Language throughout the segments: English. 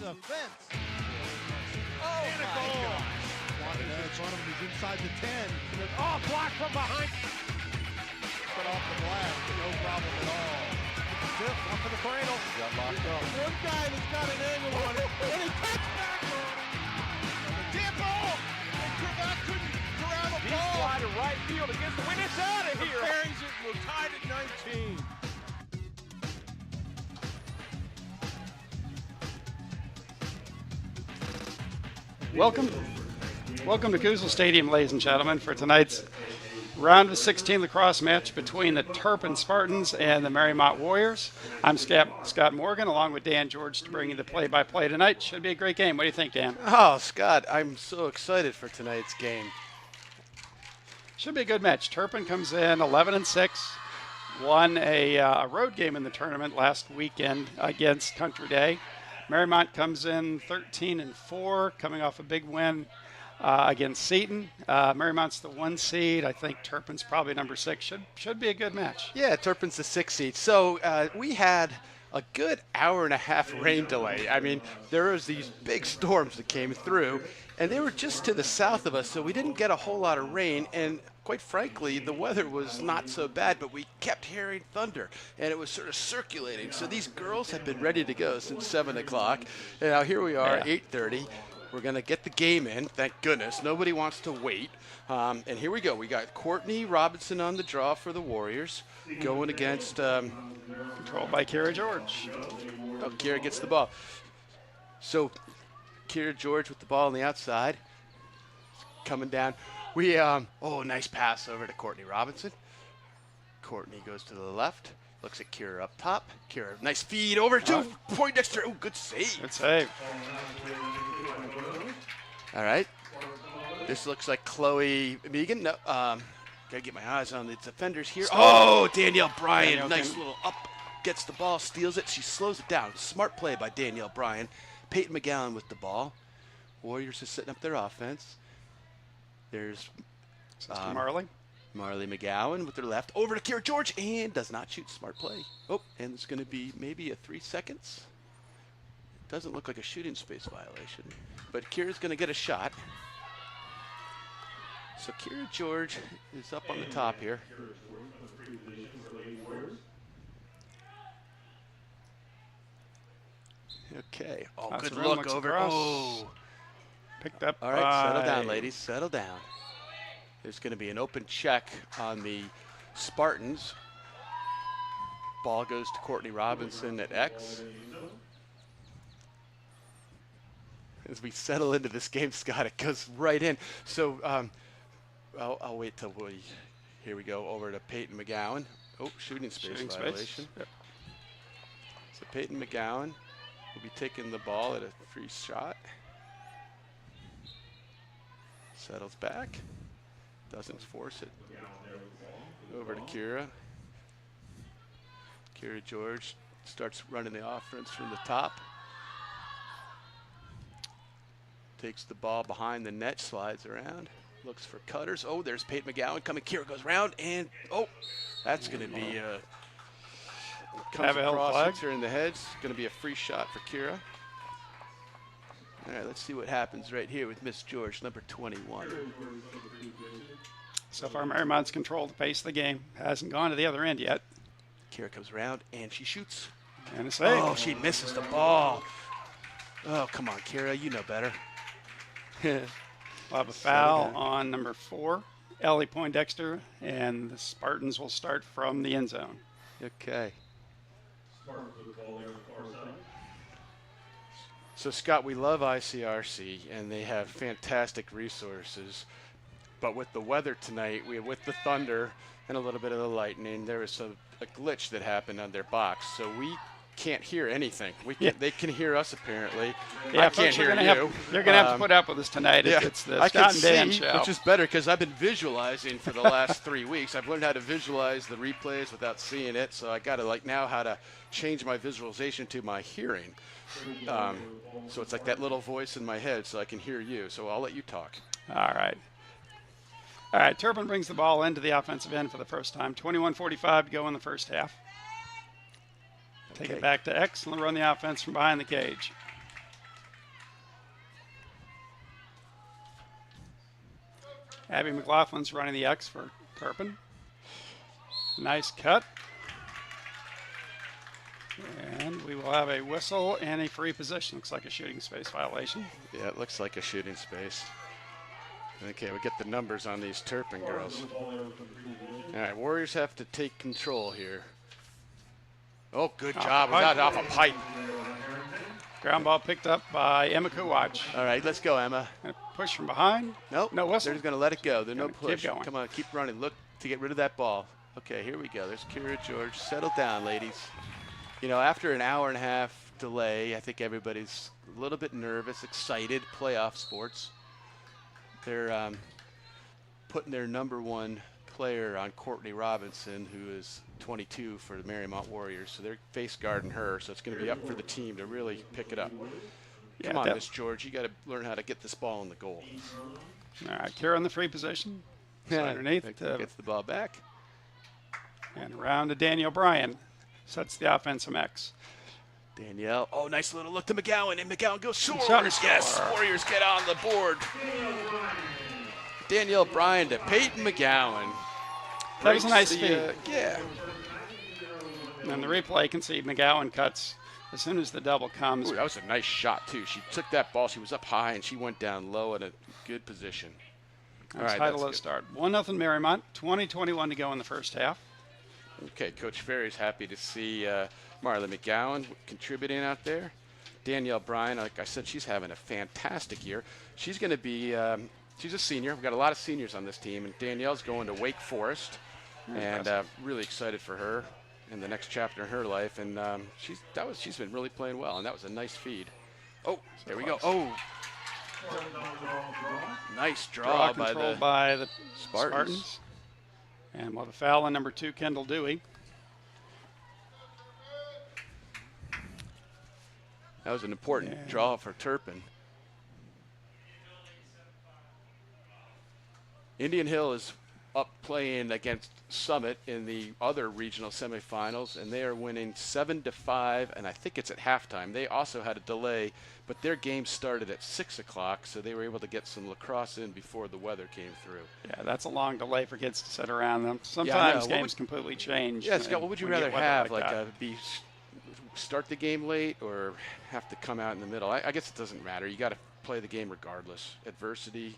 the fence. Oh, and a goal. Wanted in front of him. He's inside the 10. Oh, block from behind. Cut off the glass. No problem at all. Tip, up for the cradle. Got locked up. One guy that's got an angle on it, and he cuts back on it. Damn ball! And Cravat couldn't grab a ball. He's fly to right field against the wind. It's out of here. Carries it. We're tied at 19. Welcome to Kusel Stadium, ladies and gentlemen, for tonight's round of 16 lacrosse match between the Turpin Spartans and the Mariemont Warriors. I'm Scott Morgan, along with Dan George, to bring you the play-by-play tonight. Should be a great game. What do you think, Dan? Oh, Scott, I'm so excited for tonight's game. Should be a good match. Turpin comes in 11-6, won a road game in the tournament last weekend against Country Day. Mariemont comes in 13-4, coming off a big win against Seton. Mariemont's the 1 seed. I think Turpin's probably number 6. Should be a good match. Yeah, Turpin's the 6 seed. So we had a good hour and a half rain delay. I mean, there was these big storms that came through, and they were just to the south of us, so we didn't get a whole lot of rain. And quite frankly, the weather was not so bad, but we kept hearing thunder, and it was sort of circulating. So these girls have been ready to go since 7 o'clock. And now here we are, 8:30. We're going to get the game in, thank goodness. Nobody wants to wait. And here we go. We got Courtney Robinson on the draw for the Warriors, going against... controlled by Kira George. Oh, Kira gets the ball. So Kira George with the ball on the outside. Coming down. Nice pass over to Courtney Robinson. Courtney goes to the left. Looks at Kira up top. Kira, nice feed over to Poindexter. Oh, good save. Good save. All right. This looks like Chloe Megan. No, gotta get my eyes on the defenders here. Oh, Danielle Bryan. Nice little up. Gets the ball, steals it. She slows it down. Smart play by Danielle Bryan. Peyton McGowan with the ball. Warriors is setting up their offense. There's Marley McGowan with their left. Over to Kira George and does not shoot. Smart play. Oh, and it's going to be maybe a 3 seconds. Doesn't look like a shooting space violation. But Kira's going to get a shot. So Kira George is up on the top here. Okay. Oh, That's good around, look looks over. across. Oh. Picked up. All right, settle down, ladies. Settle down. There's going to be an open check on the Spartans. Ball goes to Courtney Robinson at X. As we settle into this game, Scott, it goes right in. So I'll wait till here we go over to Peyton McGowan. Oh, shooting space violation. Yep. So Peyton McGowan will be taking the ball at a free shot. Settles back. Doesn't force it. Over to Kira. Kira George starts running the offense from the top. Takes the ball behind the net, slides around. Looks for cutters. Oh, there's Peyton McGowan coming. Kira goes round, and that's going to be comes across, hits her in the head. It's going to be a free shot for Kira. All right, let's see what happens right here with Miss George, number 21. So far, Mariemont's controlled the pace of the game. Hasn't gone to the other end yet. Kira comes around, and she shoots. And a save. Oh, she misses the ball. Oh, come on, Kira, you know better. We'll have a foul on number 4, Ellie Poindexter, and the Spartans will start from the end zone. Okay. So, Scott, we love ICRC, and they have fantastic resources. But with the weather tonight, with the thunder and a little bit of the lightning, there was a glitch that happened on their box. So we can't hear anything. They can hear us, apparently. Yeah, I can't hear you. You're going to have to put up with us tonight. It's the Scott and Dan show. Which is better because I've been visualizing for the last 3 weeks. I've learned how to visualize the replays without seeing it, so I got to now how to change my visualization to my hearing. So it's like that little voice in my head so I can hear you. So I'll let you talk. All right, Turpin brings the ball into the offensive end for the first time. 21:45 to go in the first half. Take it back to X and run the offense from behind the cage. Abby McLaughlin's running the X for Turpin. Nice cut. And we will have a whistle and a free position. Looks like a shooting space violation. Yeah, it looks like a shooting space. Okay, we get the numbers on these Turpin girls. All right, Warriors have to take control here. Oh, good job. We got it off a pipe. Ground ball picked up by Emma Kuwach. All right, let's go, Emma. Push from behind. Nope. No whistle. They're just going to let it go. There's no push. Keep going. Come on, keep running. Look to get rid of that ball. Okay, here we go. There's Kira George. Settle down, ladies. You know, after an hour and a half delay, I think everybody's a little bit nervous, excited. Playoff sports. They're putting their #1 player on Courtney Robinson, who is 22 for the Mariemont Warriors. So they're face guarding her, so it's going to be up for the team to really pick it up. Yeah, Come on, Miss George. You got to learn how to get this ball in the goal. All right, Kira in the free position. Underneath. Gets the ball back. And around to Danielle Bryan. Sets the offensive X. Danielle. Oh, nice little look to McGowan. And McGowan goes short. Shot. Yes, Warriors get on the board. Danielle Bryan to Peyton McGowan. That was a nice feed. Yeah. And the replay, you can see McGowan cuts as soon as the double comes. Ooh, that was a nice shot, too. She took that ball. She was up high, and she went down low in a good position. All right, high to low start. 1-0 Mariemont. 20-21 to go in the first half. Okay, Coach Ferry's happy to see Marla McGowan contributing out there. Danielle Bryan, like I said, she's having a fantastic year. She's going to be, she's a senior. We've got a lot of seniors on this team, and Danielle's going to Wake Forest, and really excited for her in the next chapter in her life. And she's been really playing well, and that was a nice feed. Oh, there we go. Oh, nice draw by the Spartans. And with a foul on #2, Kendall Dewey. That was an important draw for Turpin. Indian Hill is up playing against Summit in the other regional semifinals, and they are winning 7-5, and I think it's at halftime. They also had a delay, but their game started at 6 o'clock, so they were able to get some lacrosse in before the weather came through. Yeah, that's a long delay for kids to sit around them. Sometimes games completely change. Yeah, Scott, what would you rather have, start the game late or have to come out in the middle? I guess it doesn't matter. You got to play the game regardless. Adversity.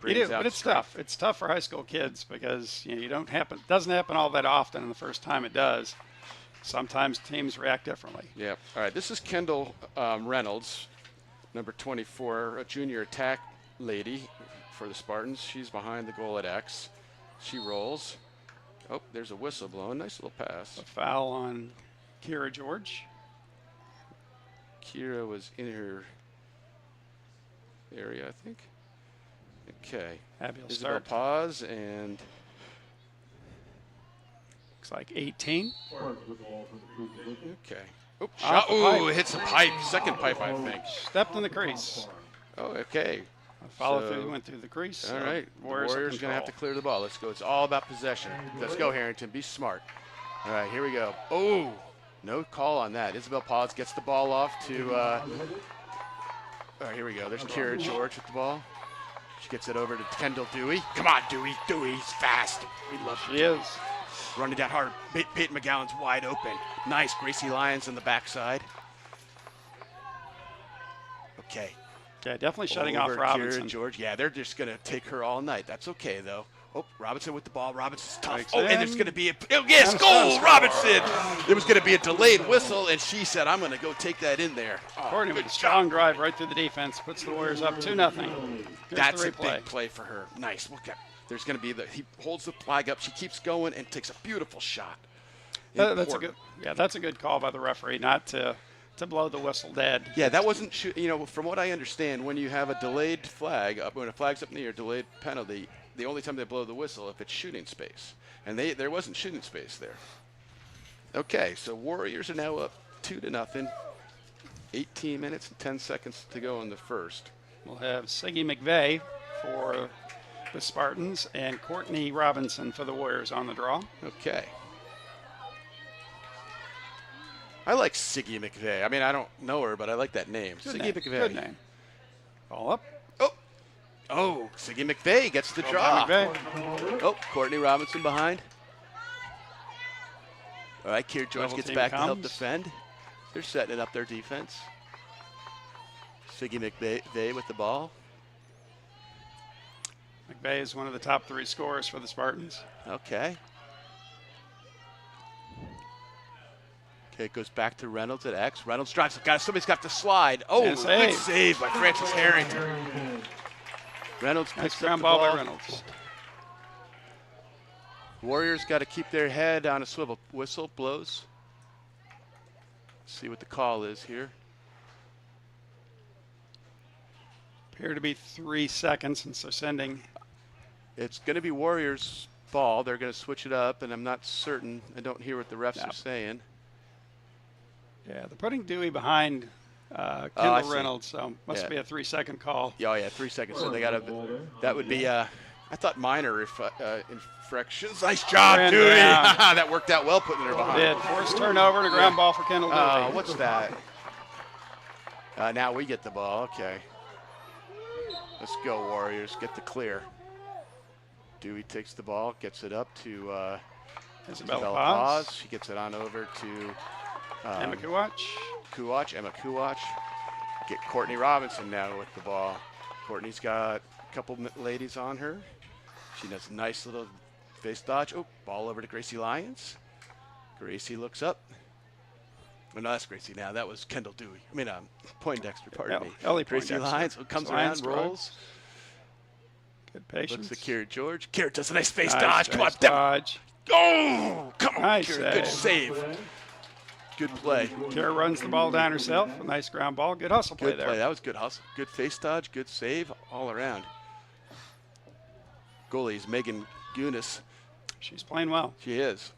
You do, but it's tough. It's tough for high school kids because it doesn't happen all that often, and the first time it does, sometimes teams react differently. Yeah. All right. This is Kendall Reynolds, #24, a junior attack lady for the Spartans. She's behind the goal at X. She rolls. Oh, there's a whistle blowing. Nice little pass. A foul on Kira George. Kira was in her area, I think. Okay. Isabel pause and looks like 18. Okay. Oops, shot. Ooh, it hits the pipe. Second pipe, I think. Stepped in the crease. Oh, okay. Through, went through the crease. All right. Warriors going to have to clear the ball. Let's go. It's all about possession. Let's go, Harrington. Be smart. All right, here we go. Oh, no call on that. Isabel Paz gets the ball off to all right, here we go. There's Kira George with the ball. She gets it over to Kendall Dewey. Come on, Dewey. Dewey's fast. We love her. She is. Running down hard. Peyton McGowan's wide open. Nice. Gracie Lyons on the backside. Okay. Yeah, definitely shutting off Robinson. Kira George. Yeah, they're just going to take her all night. That's okay, though. Oh, Robinson with the ball. Robinson's tough. Breaks and in. there's going to be yes, goal, Robinson. There was going to be a delayed whistle, and she said, I'm going to go take that in there. Courtney with a strong drive right through the defense. Puts the Warriors up 2-0. That's a big play for her. nice. Look at. There's going to be he holds the flag up. She keeps going and takes a beautiful shot. That's a good. Yeah, that's a good call by the referee, not to blow the whistle dead. Yeah, that wasn't. From what I understand, when you have a delayed flag, when a flag's up in the air, delayed penalty, the only time they blow the whistle if it's shooting space, and there wasn't shooting space there. Okay, so Warriors are now up 2-0. 18 minutes and 10 seconds to go in the first. We'll have Siggy McVeigh for the Spartans and Courtney Robinson for the Warriors on the draw. Okay. I like Siggy McVeigh. I mean, I don't know her, but I like that name. Good Siggy name. McVeigh. Good name. Ball up. Oh, Oh, Siggy McVeigh gets the draw. Oh, Courtney Robinson behind. All right, Kier George gets back to help defend. They're setting it up their defense. Siggy McVeigh with the ball. McVeigh is one of the top 3 scorers for the Spartans. Okay. Okay, it goes back to Reynolds at X. Reynolds drives. Somebody's got to slide. Oh, good save by Francis Harrington. Reynolds picks up ground the ball ball. by Reynolds. Warriors got to keep their head on a swivel. Whistle blows. See what the call is here. Appear to be 3 seconds since they're sending. It's going to be Warriors' ball. They're going to switch it up, and I'm not certain. I don't hear what the refs are saying. Yeah, they're putting Dewey behind Kendall Reynolds, so must be a 3-second call. Yeah, oh yeah, 3 seconds. So they got to. That would be. I thought minor infractions. Nice job, Dewey. That worked out well, putting her behind. Did forced turnover and a ground ball for Kendall Dewey. What's that? Now we get the ball. Okay. Let's go, Warriors. Get the clear. Dewey takes the ball, gets it up to Isabella Paz. She gets it on over to Emma Kuwach. Emma Kuwach. Get Courtney Robinson now with the ball. Courtney's got a couple ladies on her. She does a nice little face dodge. Oh, ball over to Gracie Lyons. Gracie looks up. Oh, no, that's Gracie now. That was Kendall Dewey. I mean, Poindexter, pardon me. Ellie Gracie Lyons comes around, rolls. Good patience. Looks at Kier George. Kier does a nice face dodge. Come on, dodge. Oh, come on, Nice Kier. Good save. Good play. Kier runs the ball down herself. A nice ground ball. Good hustle play there. That was good hustle. Good face dodge. Good save all around. Goalie is Megan Gunas. She's playing well. She is.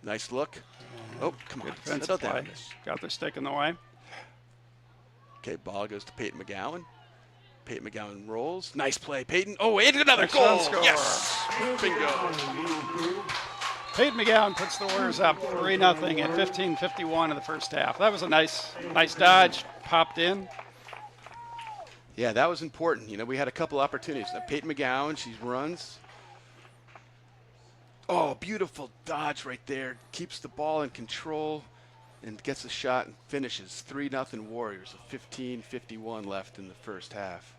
Nice look. Oh, come on. Defensive play. Got their stick in the way. Okay, ball goes to Peyton McGowan. Peyton McGowan rolls. Nice play, Peyton. Oh, and another goal. Yes. Bingo. Peyton McGowan puts the Warriors up 3-0 at 15:51 in the first half. That was a nice dodge. Popped in. Yeah, that was important. You know, we had a couple opportunities. Now, Peyton McGowan, she runs. Oh, beautiful dodge right there. Keeps the ball in control and gets a shot and finishes. 3-0 Warriors. 15:51 left in the first half.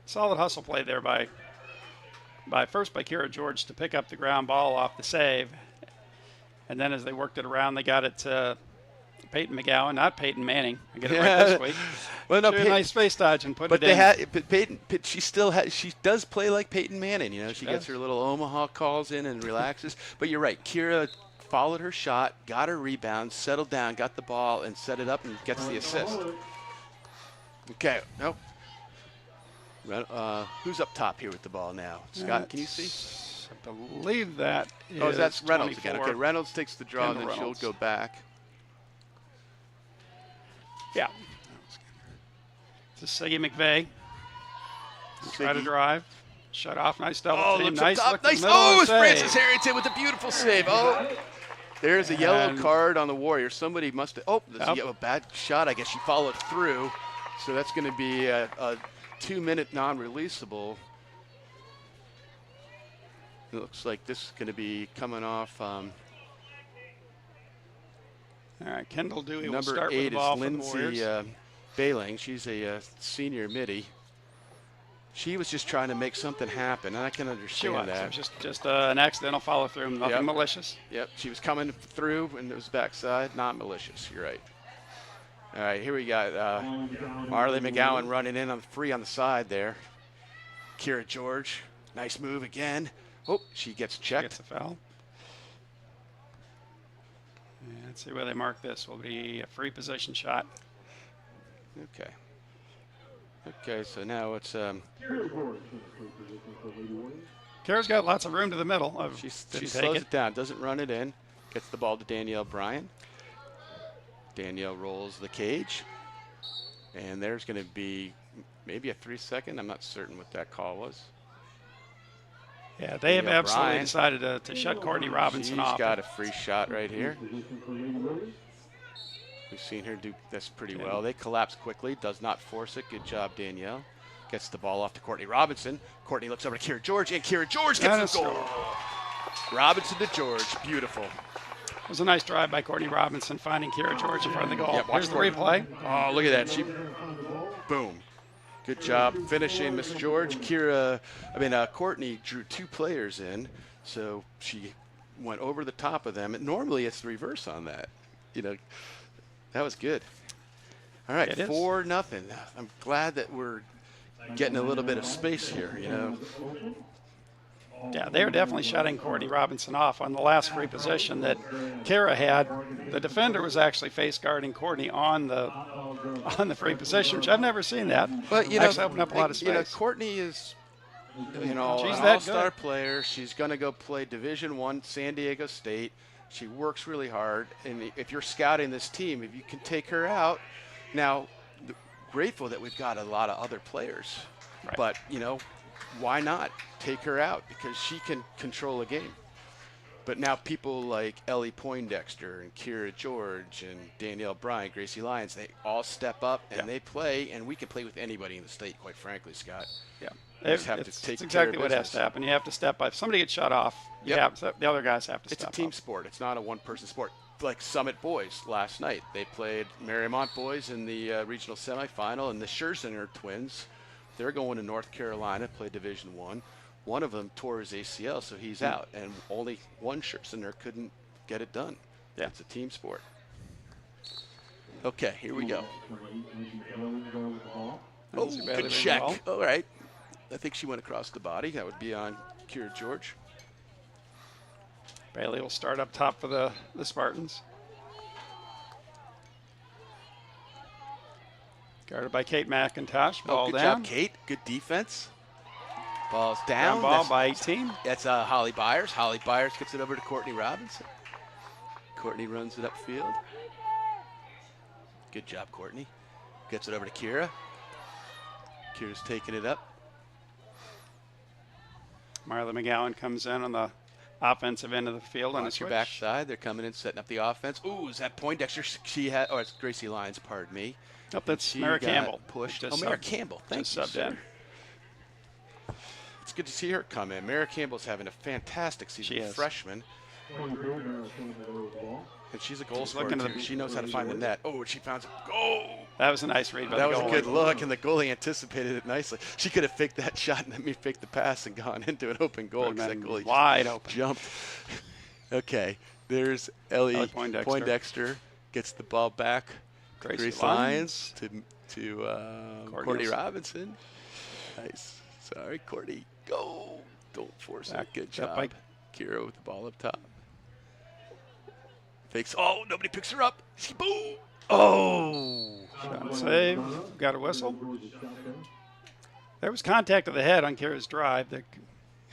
Solid hustle play there by Kiera George to pick up the ground ball off the save. And then as they worked it around, they got it to Peyton McGowan, not Peyton Manning. I get it right this week. Well, no, Peyton, a nice face dodge and put it in. But Peyton, she does play like Peyton Manning. You know, she gets her little Omaha calls in and relaxes. But you're right, Kiera followed her shot, got her rebound, settled down, got the ball, and set it up and gets the assist. Okay, nope. Who's up top here with the ball now? Scott, can you see? I believe that is Oh, that's Reynolds 24. again. Okay, Reynolds takes the draw, Kendall and then Reynolds. she'll go back. Yeah. It's a Siggy McVeigh. Try to drive. Shut off. Nice double team. Nice look. Nice. Oh, it's Francis Harrington with a beautiful save. Oh, there's a yellow card on the Warriors. Somebody must have. Oh, there's a bad shot. I guess she followed through. So that's going to be a 2-minute non-releasable. It looks like this is going to be coming off. All right, Kendall Dewey will Number start 8 with the ball is for the Warriors. Lindsay Bailing. She's a senior midi. She was just trying to make something happen, and I can understand that. It was just an accidental follow through, nothing malicious. Yep, she was coming through, and it was backside, not malicious. You're right. All right, here we got Marley McGowan running in on free on the side there. Kiera George, nice move again. Oh, she gets checked. Gets a foul. And let's see where they mark this. Will be a free possession shot. Okay. Okay, so now it's Kiera's got lots of room to the middle. she slows it down, doesn't run it in, gets the ball to Danielle Bryan. Danielle rolls the cage, and there's going to be maybe a 3-second. I'm not certain what that call was. Yeah, they have absolutely decided to shut Courtney Robinson off. She's got a free shot right here. We We've seen her do this pretty well. They collapse quickly, does not force it. Good job, Danielle. Gets the ball off to Courtney Robinson. Courtney looks over to Kira George, and Kira George gets the goal. Robinson to George, beautiful. It was a nice drive by Courtney Robinson, finding Kira George in front of the goal. Yep, watch Here's the replay. Oh, look at that. Boom. Good job finishing, Miss George. Courtney drew 2 players in, so she went over the top of them. And normally it's the reverse on that. That was good. All right, 4-0. I'm glad that we're getting a little bit of space here, Yeah, they were definitely shutting Courtney Robinson off on the last free position that Kara had. The defender was actually face guarding Courtney on the free position, which I've never seen that. But actually opened up a lot of space. Courtney is, she's an that all-star good. player. She's going to go play Division I, San Diego State. She works really hard, and if you're scouting this team, if you can take her out, now grateful that we've got a lot of other players, Right. but why not take her out, because she can control a game. But now people like Ellie Poindexter and Kira George and Danielle Bryan, Gracie Lyons, they all step up and they play, and we can play with anybody in the state, quite frankly, Scott. Yeah, It's exactly what has to happen. You have to step up. If somebody gets shut off, the other guys have to step up. It's a team sport. It's not a one-person sport. Like Summit boys last night, they played Mariemont boys in the regional semifinal, and the Scherzinger twins, they're going to North Carolina, play Division I. One of them tore his ACL, so he's out, and only one Scherzinger couldn't get it done. Yeah, it's a team sport. Okay, here we go. Oh, good check. All right. I think she went across the body. That would be on Kira George. Bailey will start up top for the Spartans. Guarded by Kate McIntosh. Ball good down. Job, Kate. Good defense. Ball's down. Ball by 18. That's Holly Byers. Holly Byers gets it over to Courtney Robinson. Courtney runs it upfield. Good job, Courtney. Gets it over to Kira. Kira's taking it up. Marla McGowan comes in on the offensive end of the field on a Watch switch. your backside. They're coming in, setting up the offense. Ooh, is that Poindexter? It's Gracie Lyons, pardon me. Oh, that's Mara Campbell. Pushed. Mara Campbell. Thank you, sir. It's good to see her come in. Mara Campbell's having a fantastic season. She is. Freshman. And she's a goal scorer, too. She knows how to find the net. Oh, she found a goal. That was a nice read by the goalie. That was a good look, and the goalie anticipated it nicely. She could have faked that shot and let me fake the pass and gone into an open goal, because that goalie wide open jumped. Okay, there's Ellie Poindexter gets the ball back. Grace Lyons to Courtney Robinson. Nice. Sorry, Courtney. Go. Don't force it. Good job. Kira with the ball up top. Fakes. Oh, nobody picks her up. Boom. Oh. Shot save. Got a whistle. There was contact of the head on Kira's drive. The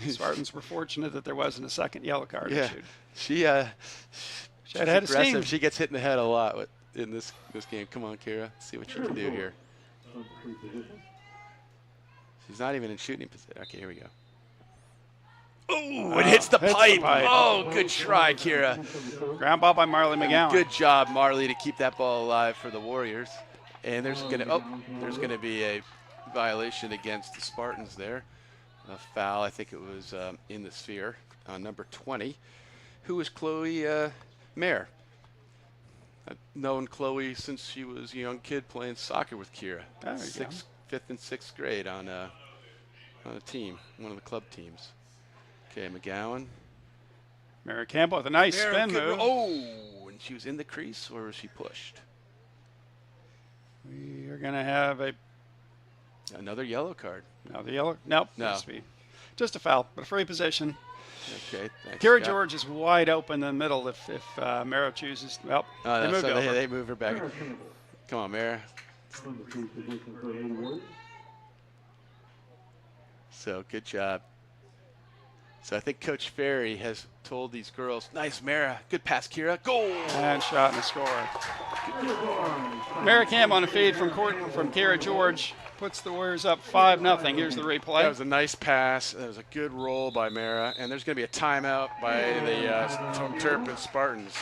Spartans were fortunate that there wasn't a second yellow card issued. She had steam. She gets hit in the head a lot in this game. Come on, Kira. See what you can do here. She's not even in shooting position. Okay, here we go. Oh, it hits the pipe. Oh, good try, Kira. Ground ball by Marley McGowan. Good job, Marley, to keep that ball alive for the Warriors. And there's gonna be a violation against the Spartans there. A foul. I think it was in the sphere on number 20, who is Chloe Mayer. I've known Chloe since she was a young kid playing soccer with Kira. Fifth and sixth grade on a team, one of the club teams. Okay, McGowan. Mara Campbell with a nice spin move. Oh, and she was in the crease, or was she pushed? We are going to have another yellow card. Another yellow? Nope. No. Just a foul, but a free position. Okay, thanks. Kira George is wide open in the middle if Mara chooses. Well, they move her back. Come on, Mara. So good job. So I think Coach Ferry has told these girls, nice, Mara, good pass, Kira, goal! And shot and a score. Mara Cam on a feed from Kira George puts the Warriors up 5-0. Here's the replay. That was a nice pass. That was a good roll by Mara. And there's going to be a timeout by the Turpin Spartans.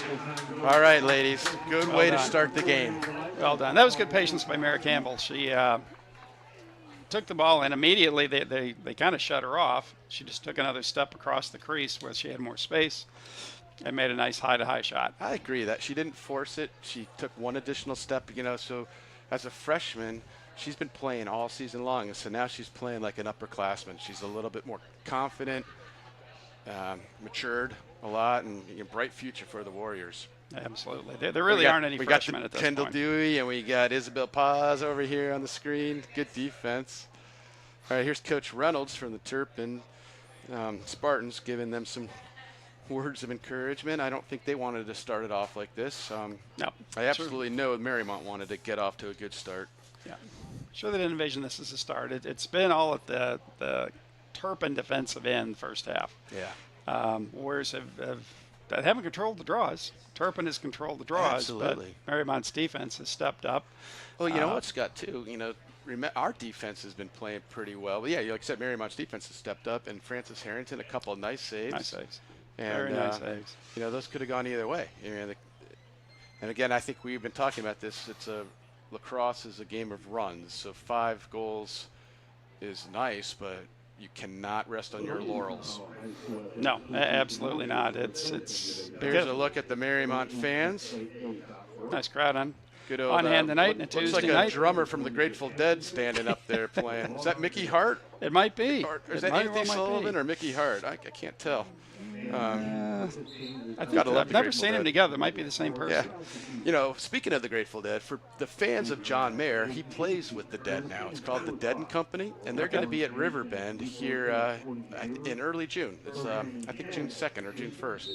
All right, ladies, good way to start the game. Well done. That was good patience by Mara Campbell. She took the ball, and immediately they kind of shut her off. She just took another step across the crease where she had more space and made a nice high-to-high shot. I agree that she didn't force it. She took one additional step, so as a freshman, she's been playing all season long, and so now she's playing like an upperclassman. She's a little bit more confident, matured a lot, and a bright future for the Warriors. Absolutely. There really aren't any freshmen at this Kendall point. Dewey, and we got Isabel Paz over here on the screen. Good defense. All right, here's Coach Reynolds from the Turpin Spartans giving them some words of encouragement. I don't think they wanted to start it off like this. No. I absolutely know Mariemont wanted to get off to a good start. Yeah. Sure, they didn't envision this as a start. It's been all at the Turpin defensive end first half. Yeah. Warriors haven't controlled the draws. Turpin has controlled the draws. Absolutely. But Mariemont's defense has stepped up. Well, you know what, Scott, too? Our defense has been playing pretty well. But, yeah, like I said, Mariemont's defense has stepped up. And Francis Harrington, a couple of nice saves. Nice saves. And, Very nice saves. Those could have gone either way. And, again, I think we've been talking about this. Lacrosse is a game of runs. So 5 goals is nice, but you cannot rest on your laurels. No, absolutely not. It's Here's a look at the Mariemont fans. Nice crowd on. Good old, on hand tonight and a looks Tuesday like night. a drummer from the Grateful Dead standing up there playing. Is that Mickey Hart? It might be. Or is that Anthony Sullivan or Mickey Hart? I can't tell. I think Gotta love I've the never Grateful seen them Dead. together. It might be the same person. Yeah. Speaking of the Grateful Dead, for the fans of John Mayer, he plays with the Dead now. It's called the Dead and Company, and they're going to be at Riverbend here in early June. It's I think June 2nd or June 1st.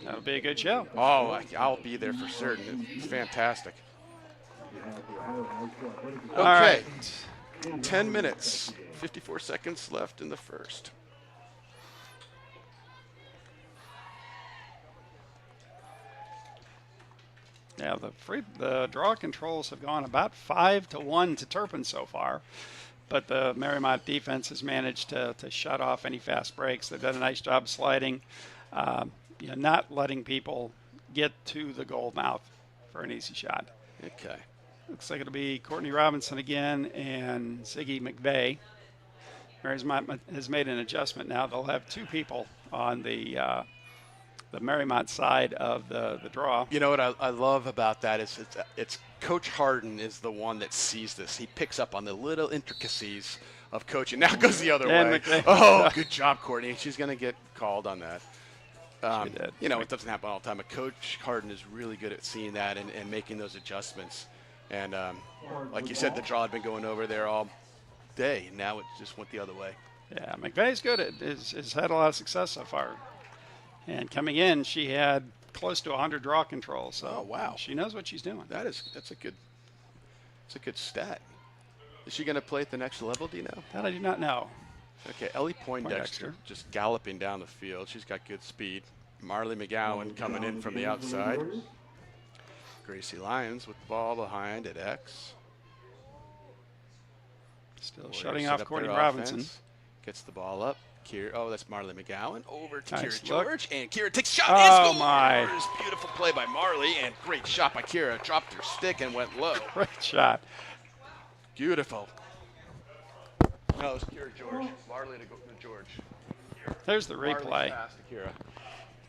That'll be a good show. Oh, I'll be there for certain. It's fantastic. All right. 10 minutes, 54 seconds left in the first. Yeah, the draw controls have gone about 5-1 to Turpin so far, but the Mariemont defense has managed to shut off any fast breaks. They've done a nice job sliding, not letting people get to the goal mouth for an easy shot. Okay. Looks like it'll be Courtney Robinson again and Ziggy McVeigh. Mariemont has made an adjustment now. They'll have 2 people on the Mariemont side of the draw. You know what I love about that is it's Coach Harden is the one that sees this. He picks up on the little intricacies of coaching. Now it goes the other way. Oh, good job, Courtney. She's going to get called on that. She did. It doesn't happen all the time. But Coach Harden is really good at seeing that and making those adjustments. And like you said, the draw had been going over there all day. Now it just went the other way. Yeah, McVeigh's good. Has had a lot of success so far. And coming in, she had close to 100 draw controls. So oh, wow. She knows what she's doing. That's a good stat. Is she going to play at the next level, do you know? That I do not know. Okay, Ellie Poindexter just galloping down the field. She's got good speed. Marley McGowan coming in from the outside. Gracie Lyons with the ball behind at X. Still shutting off Courtney Robinson. Gets the ball up. That's Marley McGowan. Over to Nice Kira George. look. And Kira takes a shot. Oh, and my. scores! Beautiful play by Marley. And great shot by Kira. Dropped her stick and went low. Great shot. Beautiful. No, it's Kira George. Marley to go to George. There's the Marley's replay. pass to Kira.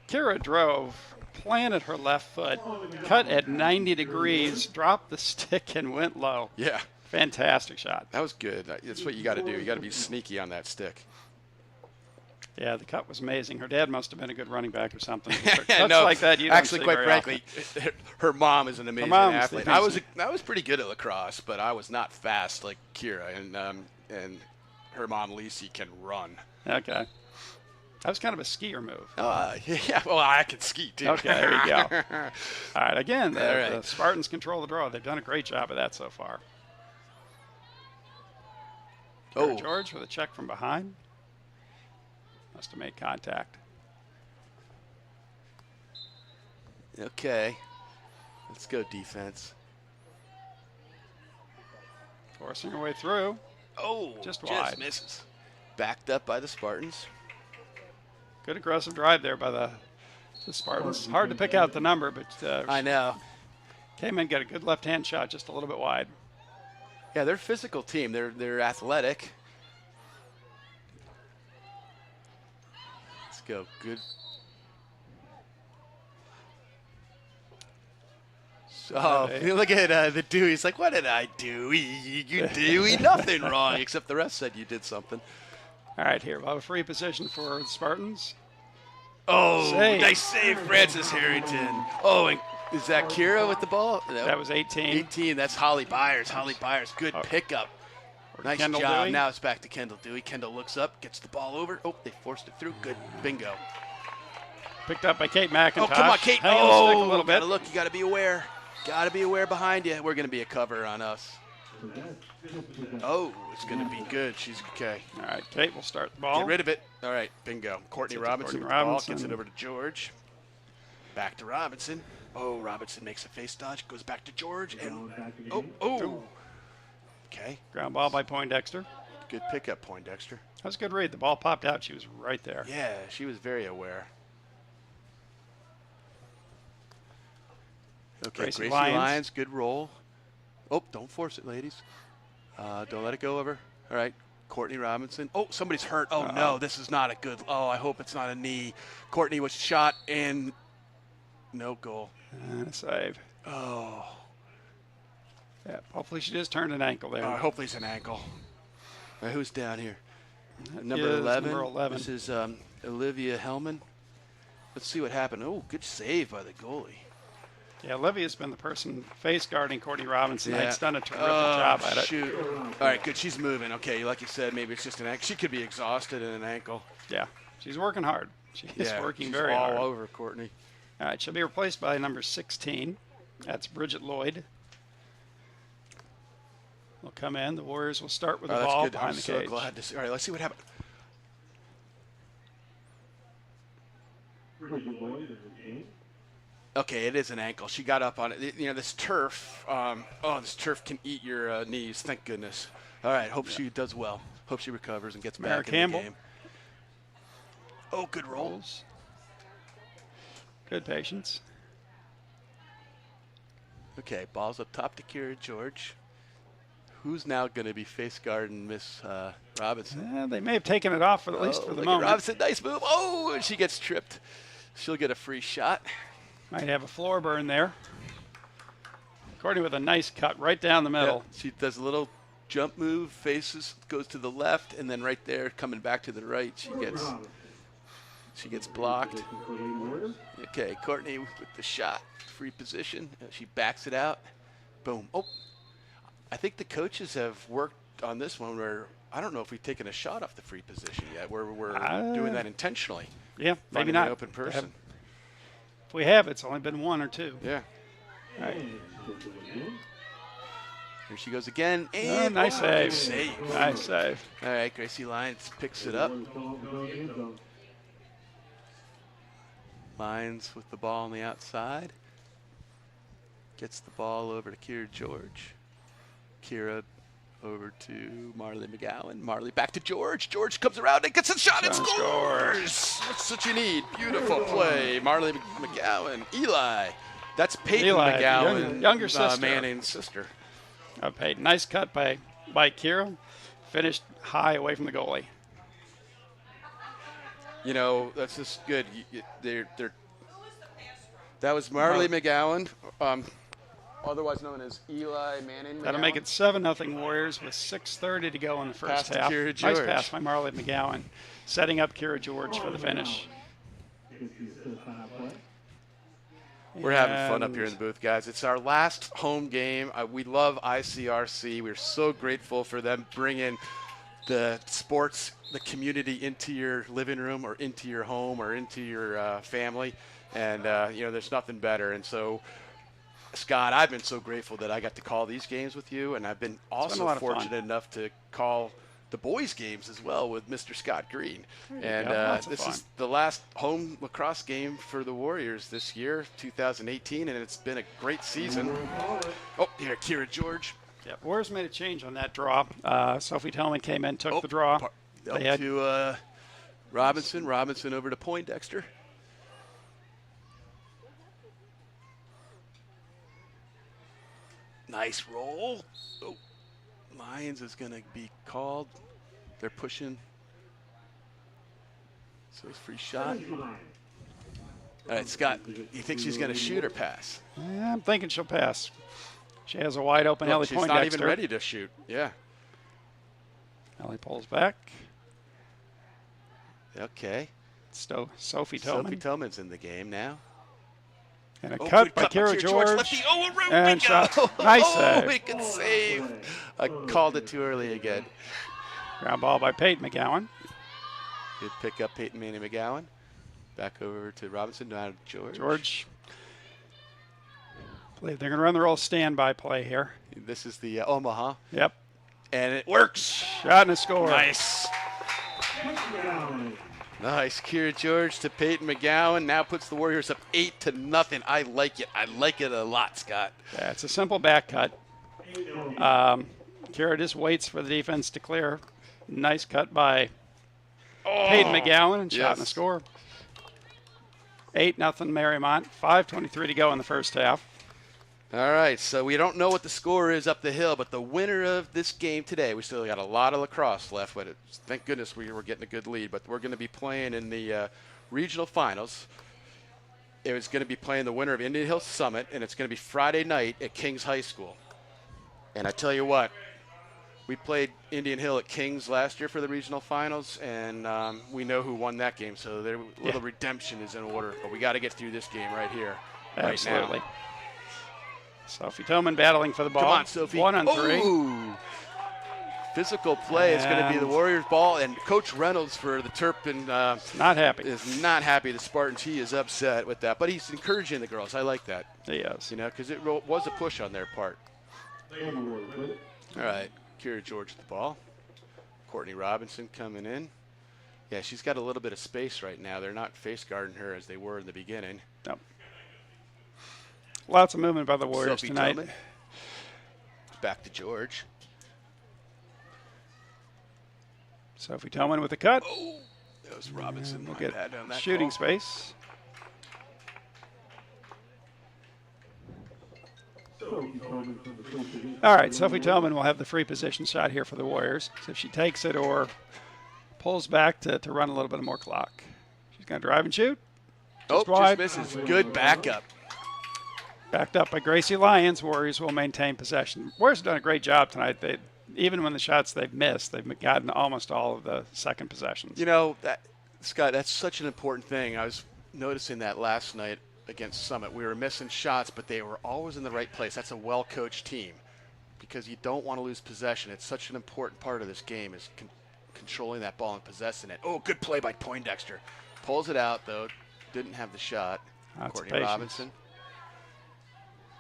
Kira drove, planted her left foot, cut at 90 degrees, dropped the stick, and went low. Yeah. Fantastic shot. That was good. That's what you got to do. You got to be sneaky on that stick. Yeah, the cut was amazing. Her dad must have been a good running back or something. No, Cuts like that, you don't actually, see quite very frankly, often. her mom is an amazing mom's athlete. defensive. I was pretty good at lacrosse, but I was not fast like Kira, and her mom Lacey can run. Okay. That was kind of a skier move. Yeah, well, I can ski too. Okay, there you go. All right, again, All right. the Spartans control the draw. They've done a great job of that so far. Oh. George with a check from behind. Must have made contact. Okay. Let's go defense. Forcing her way through. Oh, just wide. Misses. Backed up by the Spartans. Good aggressive drive there by the Spartans. Hard to pick out the number, but I know. Came in, got a good left-hand shot, just a little bit wide. Yeah, they're a physical team. They're athletic. Let's go. Good. Oh, look at the Dewey. He's like, what did I do? You Dewey, nothing wrong, except the ref said you did something. All right, here, we'll have a free position for the Spartans. Oh, save. Nice save, Francis Harrington. Oh, and is that Kira with the ball? No. That was 18. 18, that's Holly Byers. Holly Byers, good pickup. Nice Kendall job. Dewey. Now it's back to Kendall Dewey. Kendall looks up, gets the ball over. Oh, they forced it through. Good, bingo. Picked up by Kate McIntosh. Oh, come on, Kate. Hang on the stick a little bit. Gotta look, you gotta be aware. Gotta be aware behind you. We're gonna be a cover on us. Oh, it's gonna be good. She's okay. All right, Kate will start the ball. Get rid of it. All right, bingo. Courtney Robinson with the ball, gets it over to George. Back to Robinson. Oh, Robinson makes a face dodge, goes back to George, and oh. Okay. Ground ball by Poindexter. Good pickup, Poindexter. That was a good read. The ball popped out. She was right there. Yeah, she was very aware. Okay, Gracie Lyons, good roll. Oh, don't force it, ladies. Don't let it go over. All right, Courtney Robinson. Oh, somebody's hurt. Oh, no, this is not a good. Oh, I hope it's not a knee. Courtney was shot and no goal. And a save. Oh. Yeah, hopefully she just turned an ankle there. Hopefully it's an ankle. All right, who's down here? Number 11. Number 11. This is Olivia Hellman. Let's see what happened. Oh, good save by the goalie. Yeah, Olivia's been the person face guarding Courtney Robinson. Yeah. She's done a terrific job at it. Shoot. All right, good. She's moving. Okay, like you said, maybe it's just an ankle. She could be exhausted in an ankle. Yeah, she's working hard. She's working very all hard. All over Courtney. All right, she'll be replaced by number 16. That's Bridget Lloyd. Will come in. The Warriors will start with the ball good. behind I'm the so cage. glad to see. All right, let's see what happened. Okay, it is an ankle. She got up on it. You know, this turf. This turf can eat your knees. Thank goodness. All right, hope she does well. Hope she recovers and gets back in the game. Oh, good rolls. Good patience. Okay, ball's up top to Kira George. Who's now going to be face guarding Miss Robinson? Yeah, they may have taken it off at least for the moment. Robinson, nice move. Oh, and she gets tripped. She'll get a free shot. Might have a floor burn there. Courtney with a nice cut right down the middle. Yeah, she does a little jump move, faces, goes to the left, and then right there, coming back to the right, she gets blocked. Okay, Courtney with the shot, free position. She backs it out. Boom. Oh, I think the coaches have worked on this one where I don't know if we've taken a shot off the free position yet, where we're doing that intentionally. Yeah, maybe finding not. The open person. If we have, it's only been one or two. Yeah. All right. Here she goes again. And nice save. Nice save. All right, Gracie Lyons picks it up. Lyons with the ball on the outside. Gets the ball over to Kira George. Kira over to Marley McGowan. Marley back to George. George comes around and gets a shot and scores. That's what you need. Beautiful play. Marley McGowan. Eli. That's Peyton McGowan. Younger sister. Manning's sister. Peyton. Nice cut by Kira. Finished high away from the goalie. You know, that's just good. That was Marley McGowan. Otherwise known as Eli Manning. That'll make it 7-0 Warriors with 6:30 to go in the first half. Nice pass by Marley McGowan, setting up Kira George for the finish. We're having fun up here in the booth, guys. It's our last home game. We love ICRC. We're so grateful for them bringing the sports, the community into your living room or into your home or into your family. And, there's nothing better. And so, Scott, I've been so grateful that I got to call these games with you, and I've been also fortunate enough to call the boys' games as well with Mr. Scott Green. And this fun. is the last home lacrosse game for the Warriors this year, 2018, and it's been a great season. Oh, here, Kira George. Yep. Warriors made a change on that draw. Sophie Tillman came in, took the draw. Up to Robinson. Robinson over to Poindexter. Nice roll. Oh, Lions is going to be called. They're pushing. So it's free shot. All right, Scott, you think she's going to shoot or pass? Yeah, I'm thinking she'll pass. She has a wide open Ellie She's Poindexter. not even ready to shoot. Yeah. Ellie pulls back. Okay. Sophie Tillman. Sophie Tillman's in the game now. And a cut by Kira George. Lefty. Oh, a and shot. Nice save. We can save. I called it too early again. Ground ball by Peyton McGowan. Good pick up, Peyton Manny McGowan. Back over to Robinson, now to George. George. They're going to run the roll standby play here. This is the Omaha. Yep. And it works. Shot and a score. Nice. Nice. Kira George to Peyton McGowan. Now puts the Warriors up 8-0. I like it. I like it a lot, Scott. Yeah, it's a simple back cut. Kira just waits for the defense to clear. Nice cut by Peyton McGowan and shot and a score. 8-0 Mariemont. 5:23 to go in the first half. All right, so we don't know what the score is up the hill, but the winner of this game today, we still got a lot of lacrosse left, but thank goodness we were getting a good lead. But we're going to be playing in the regional finals. It was going to be playing the winner of Indian Hill Summit, and it's going to be Friday night at Kings High School. And I tell you what, we played Indian Hill at Kings last year for the regional finals, and we know who won that game, so their little redemption is in order. But we got to get through this game right here, Absolutely. right now. Sophie Tillman battling for the ball. Come on, Sophie. 1-on-3. Ooh. Physical play is going to be the Warriors' ball, and Coach Reynolds for the Turpin not happy. is not happy. The Spartans, he is upset with that, but he's encouraging the girls. I like that. He is. You know, because it was a push on their part. All right, Kira George with the ball. Courtney Robinson coming in. Yeah, she's got a little bit of space right now. They're not face guarding her as they were in the beginning. Nope. Lots of movement by the Warriors Sophie tonight. Tillman. Back to George. Sophie Tillman with the cut. Oh, that was Robinson. We'll My get bad on that shooting call. space. All right, Sophie Tillman will have the free position shot here for the Warriors. So if she takes it or pulls back to run a little bit more clock. She's going to drive and shoot. Just wide. misses. Good backup. Backed up by Gracie Lyons. Warriors will maintain possession. Warriors have done a great job tonight. Even when the shots they've missed, they've gotten almost all of the second possessions. You know, Scott, that's such an important thing. I was noticing that last night against Summit. We were missing shots, but they were always in the right place. That's a well-coached team because you don't want to lose possession. It's such an important part of this game is controlling that ball and possessing it. Oh, good play by Poindexter. Pulls it out, though. Didn't have the shot. That's Courtney patience. Robinson.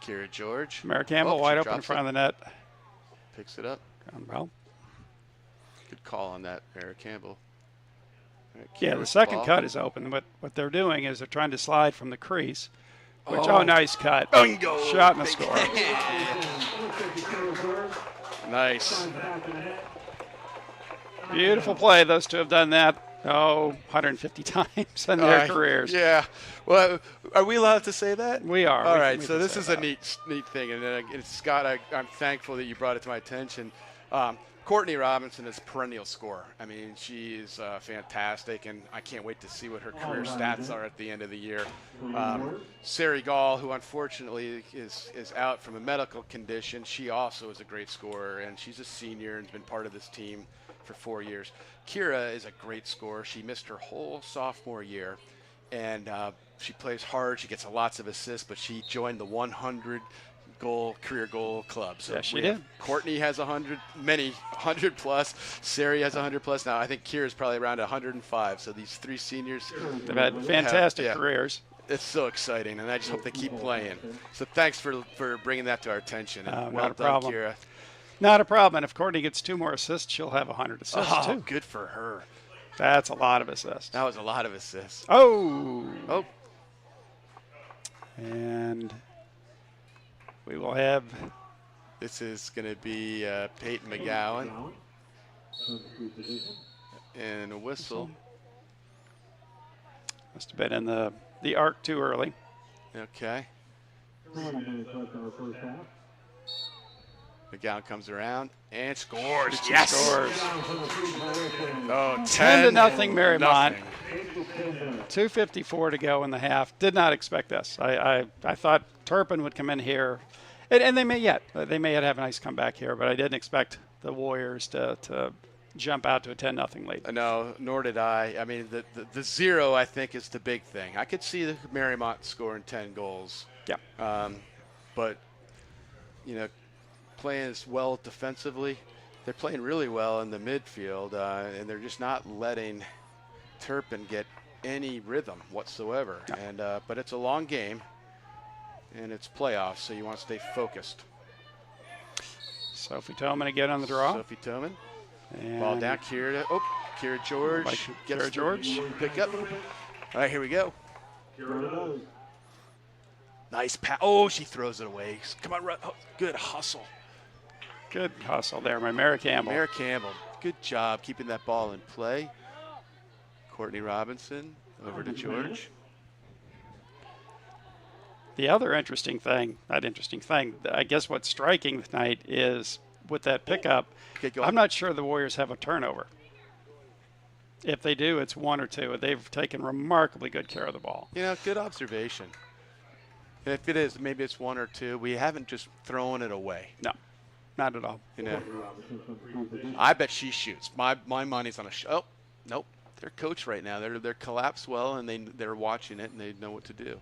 Kira George. Mary Campbell wide open in drops front it. of the net. Picks it up. Gone well. Good call on that, Mary Campbell. All right, Yeah, Kira the with second ball. cut is open. What they're doing is they're trying to slide from the crease. Which, nice cut. Bingo. Shot and a score. Nice. Beautiful play. Those two have done that, 150 times in their careers. Yeah. Well, are we allowed to say that? We are. All We right. can So this say is that. a neat thing, and Scott, I'm thankful that you brought it to my attention. Courtney Robinson is a perennial scorer. I mean, she is fantastic, and I can't wait to see what her career stats are at the end of the year. Sari Gall, who unfortunately is out from a medical condition, she also is a great scorer, and she's a senior and has been part of this team for 4 years. Kira is a great scorer. She missed her whole sophomore year, and she plays hard. She gets lots of assists, but she joined the 100 career goal club. So Yes, she did. Courtney has 100 plus. Sari has 100 plus. Now I think Kira's probably around 105. So these three seniors, They've had fantastic yeah. careers. It's so exciting, and I just hope they keep playing. So thanks for bringing that to our attention. And Not well a done, problem. Kira. Not a problem. And if Courtney gets 2 more assists, she'll have 100 assists, Oh, too. good for her. That's a lot of assists. That was a lot of assists. Oh. Oh. And we will have... This is going to be Peyton McGowan. And a whistle. Must have been in the arc too early. Okay. McGowan comes around and scores. Yes! Scores. Oh, 10 to nothing, Mariemont. nothing. 2:54 to go in the half. Did not expect this. I thought Turpin would come in here, and they may yet. They may yet have a nice comeback here, but I didn't expect the Warriors to jump out to a 10-0 lead. No, nor did I. I mean, the 0, I think, is the big thing. I could see the Mariemont scoring 10 goals. Yeah. But, you know, playing as well defensively, they're playing really well in the midfield, and they're just not letting Turpin get any rhythm whatsoever. Yeah. And but it's a long game, and it's playoffs, so you want to stay focused. Sophie Toman again on the draw. Sophie Toman. And Ball down, Kira. Oh, Kira George. Gets Kira George. Pick up. All right, here we go. Nice pass. Oh, she throws it away. Come on, run. Oh, good hustle. Good hustle there by Mary Campbell. Mary Campbell. Good job keeping that ball in play. Courtney Robinson over to George. The other interesting thing, I guess what's striking tonight is with that pickup, Okay, go I'm on. not sure the Warriors have a turnover. If they do, it's 1 or 2. They've taken remarkably good care of the ball. You know, good observation. And if it is, maybe it's 1 or 2. We haven't just thrown it away. No, not at all. You know, I bet she shoots. My money's on a shot. Oh, nope. They're coached right now. They're collapsed well, and they're watching it, and they know what to do.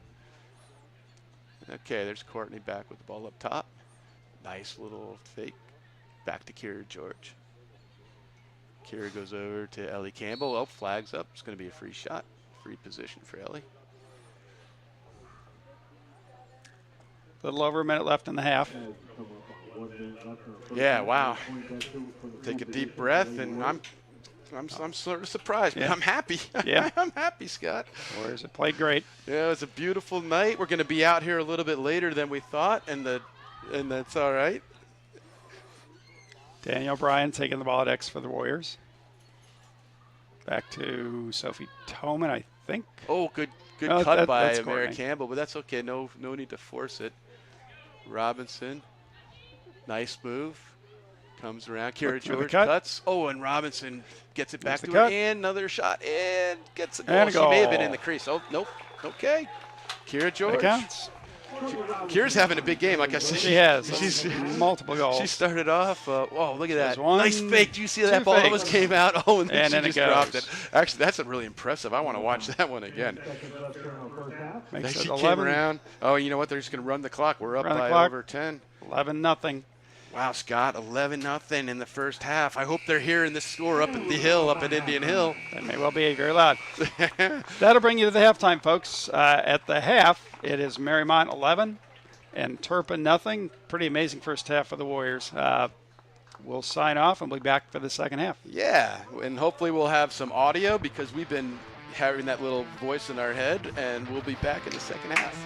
Okay, there's Courtney back with the ball up top. Nice little fake. Back to Kira George. Kira goes over to Ellie Campbell. Oh, flags up. It's going to be a free shot. Free position for Ellie. A little over a minute left in the half. Yeah, wow. Take a deep breath, and I'm sort of surprised, but Yeah. I'm happy. Yeah. I'm happy, Scott. Warriors have played great. Yeah, it was a beautiful night. We're going to be out here a little bit later than we thought, and that's all right. Danielle Bryan taking the ball at X for the Warriors. Back to Sophie Toman, I think. Oh, good Oh, cut by that's Mary Courtney. Campbell, but that's okay. No need to force it. Robinson, nice move. Comes around. Kira With the George cut. cuts. Oh, and Robinson gets it back There's to the her. cut. And another shot. And gets a goal. And a She may have been goal. in the crease. Oh, nope. Okay. Kira George. That counts. Kira's having a big game, like I said. She has. She's Multiple goals. She started off. Whoa, look at that. There's one, Nice fake. Do you see that two ball fakes. almost came out? Oh, and then And she then it just dropped goes. it. Actually, that's really impressive. I want to watch that one again. Then Makes it she came 11, around. Oh, you know what? They're just going to run the clock. We're up Run the by clock. over 10. 11-0. Wow, Scott, 11-0 in the first half. I hope they're hearing this score up at the hill, up at Indian Hill. That may well be very loud. That'll bring you to the halftime, folks. At the half, it is Mariemont 11 and Turpin 0. Pretty amazing first half for the Warriors. We'll sign off and we'll be back for the second half. Yeah, and hopefully we'll have some audio because we've been having that little voice in our head, and we'll be back in the second half.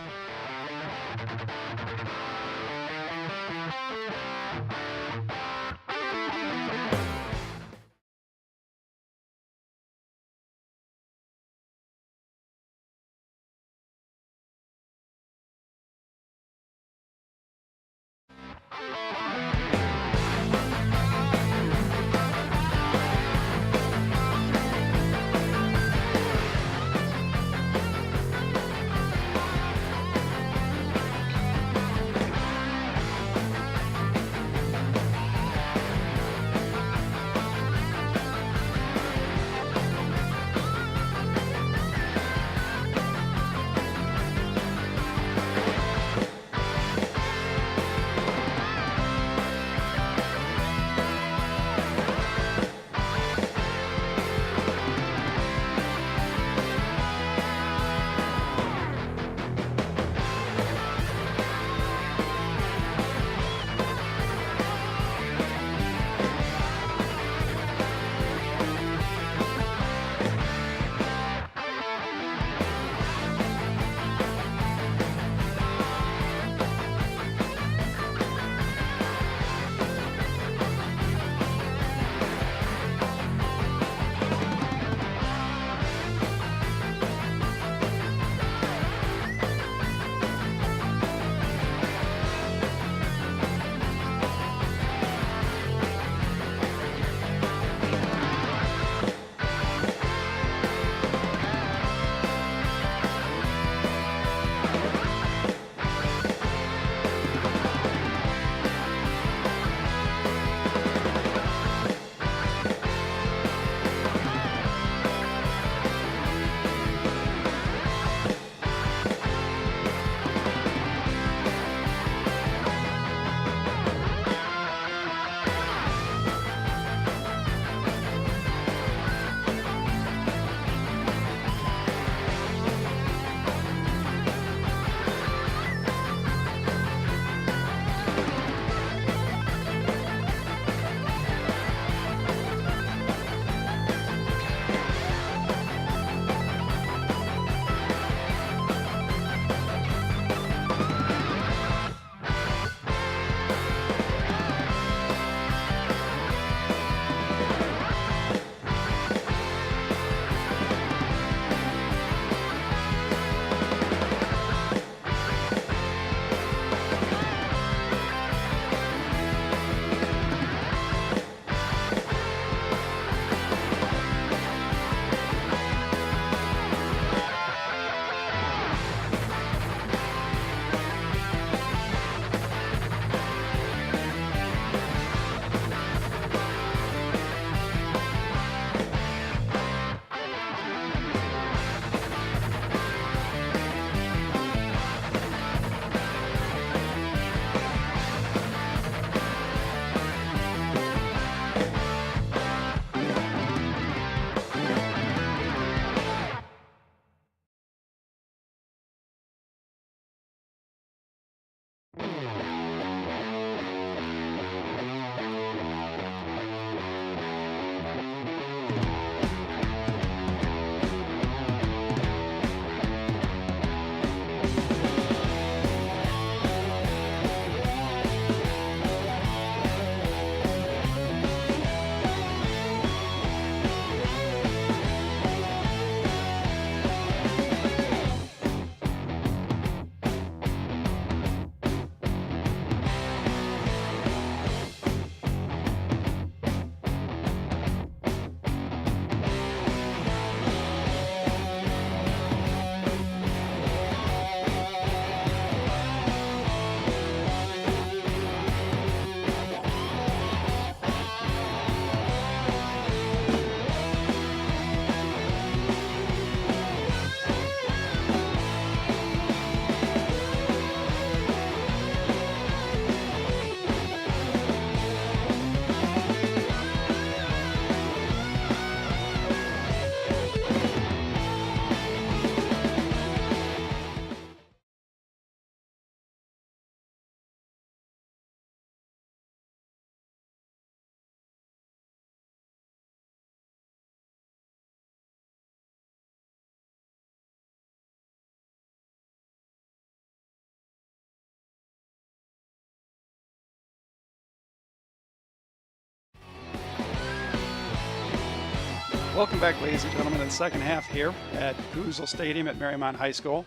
Welcome back, ladies and gentlemen, in the second half here at Kusel Stadium at Mariemont High School.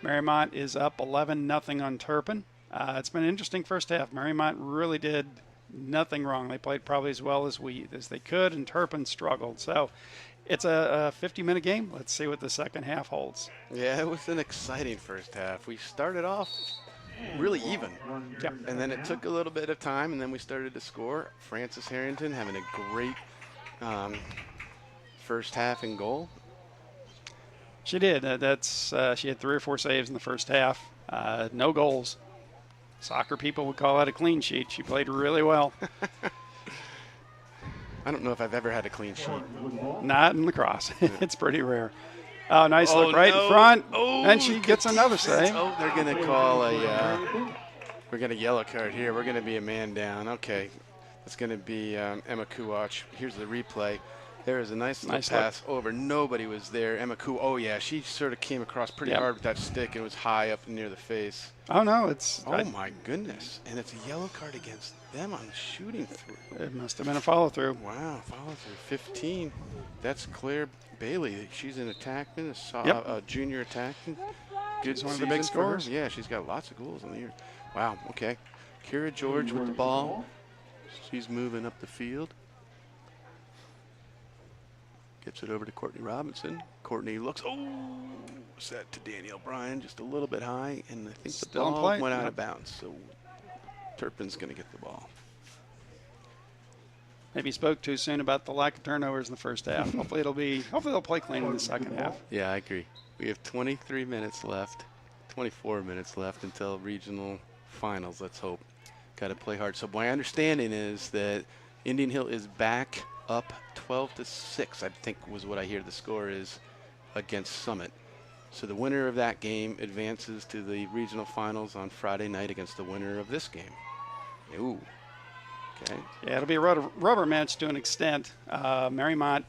Mariemont is up 11-0 on Turpin. It's been an interesting first half. Mariemont really did nothing wrong. They played probably as well as they could, and Turpin struggled. So it's a 50-minute game. Let's see what the second half holds. Yeah, it was an exciting first half. We started off really even, Yep. and then it took a little bit of time, and then we started to score. Frances Harrington having a great first half in goal. She did. She had 3 or 4 saves in the first half. No goals. Soccer people would call that a clean sheet. She played really well. I don't know if I've ever had a clean sheet. Not in lacrosse. It's pretty rare. Oh, nice look right in front. And she gets another save. Oh, they're going to call we're going to yellow card here. We're going to be a man down. Okay. It's going to be Emma Kuwach. Here's the replay. There is a nice pass over. Nobody was there. Emma Kuwach. Oh, yeah. She sort of came across pretty hard with that stick, and it was high up near the face. Oh, no. It's. Oh, my goodness. And it's a yellow card against them on shooting through. It must have been a follow-through. Wow. Follow-through. 15. That's Claire Bailey. She's an attackman, a junior attackman. Good. She's one of the big scorers. Yeah, she's got lots of goals in the year. Wow. Okay. Kira George with the ball. She's moving up the field. Gets it over to Courtney Robinson. Courtney looks, set to Danielle Bryan, just a little bit high, and I think the ball went out of bounds. So Turpin's going to get the ball. Maybe spoke too soon about the lack of turnovers in the first half. Hopefully they'll play clean in the second half. Yeah, I agree. We have 23 minutes left, 24 minutes left until regional finals. Let's hope. Got to play hard. So my understanding is that Indian Hill is back up 12-6, I think was what I hear the score is, against Summit. So the winner of that game advances to the regional finals on Friday night against the winner of this game. Ooh. Okay. Yeah, it'll be a rubber match to an extent. Mariemont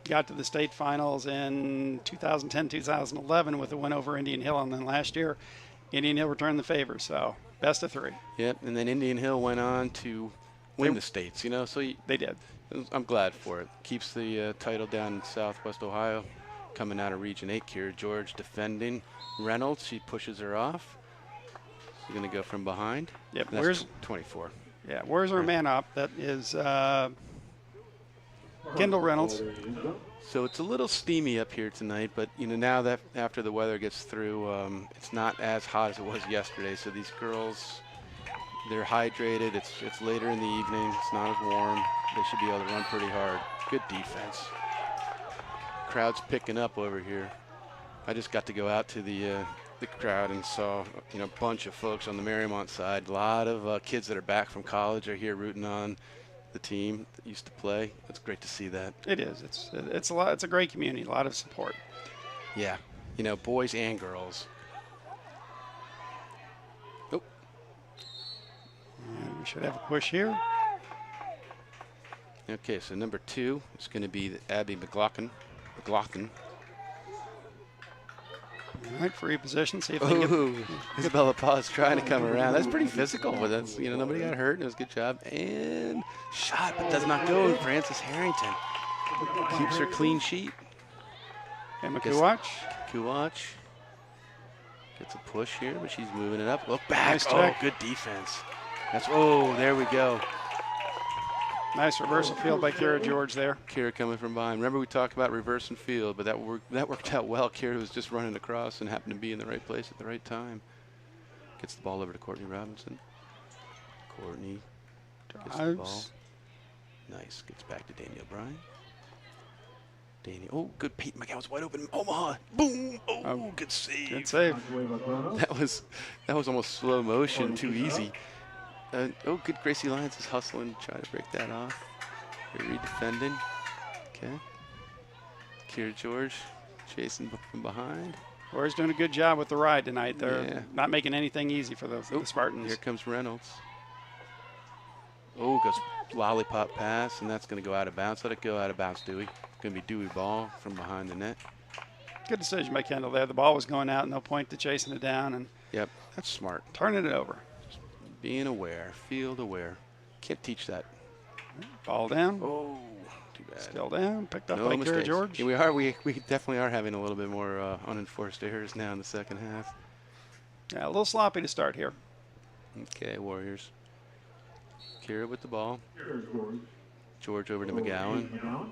got to the state finals in 2010-2011 with a win over Indian Hill, and then last year Indian Hill returned the favor. So best of 3. Yep, and then Indian Hill went on to win the states, so they did. I'm glad for it. Keeps the title down in Southwest Ohio. Coming out of Region 8, Kira George defending Reynolds. She pushes her off. She's going to go from behind. Yep. That's 24. Yeah, where's her man up? That is Kendall Reynolds. So it's a little steamy up here tonight, but now that after the weather gets through, it's not as hot as it was yesterday. So these girls, they're hydrated. It's later in the evening. It's not as warm. They should be able to run pretty hard. Good defense. Crowd's picking up over here. I just got to go out to the crowd and saw a bunch of folks on the Mariemont side. A lot of kids that are back from college are here rooting on the team that used to play. It's great to see that. It is. It's a lot. It's a great community. A lot of support. Yeah, boys and girls. Oh. And we should have a push here. Okay, so number 2 is going to be Abby McLaughlin. All right, free position. See if they can get. Isabella Paws trying to come around. That's pretty physical, but that's nobody got hurt. It was a good job and shot, but does not go. Frances Harrington keeps her clean sheet. Emma Kuwach. Kuwach gets a push here, but she's moving it up. Look back. Nice check. Good defense. There we go. Nice reversal field by Kira George there. Kira coming from behind. Remember we talked about reverse and field, but that worked out well. Kira was just running across and happened to be in the right place at the right time. Gets the ball over to Courtney Robinson. Courtney gets the ball. Nice. Gets back to Danielle Bryan. Good. Peyton McGowan's wide open. Omaha. Boom. Good save. Good save. That was almost slow motion. Too easy. Good. Gracie Lyons is hustling, trying to break that off. They're redefending. Okay. Kira George chasing from behind. Warriors doing a good job with the ride tonight. They're not making anything easy for the Spartans. Here comes Reynolds. Goes lollipop pass, and that's going to go out of bounds. Let it go out of bounds, Dewey. Going to be Dewey ball from behind the net. Good decision by Kendall there. The ball was going out, no point to chasing it down. And yep, that's smart. Turning it over. Being aware, field aware. Can't teach that. Ball down. Oh, too bad. Still down. Picked up No by Kira mistakes. George. Yeah, we definitely are having a little bit more unenforced errors now in the second half. Yeah, a little sloppy to start here. Okay, Warriors. Kira with the ball. George over to McGowan.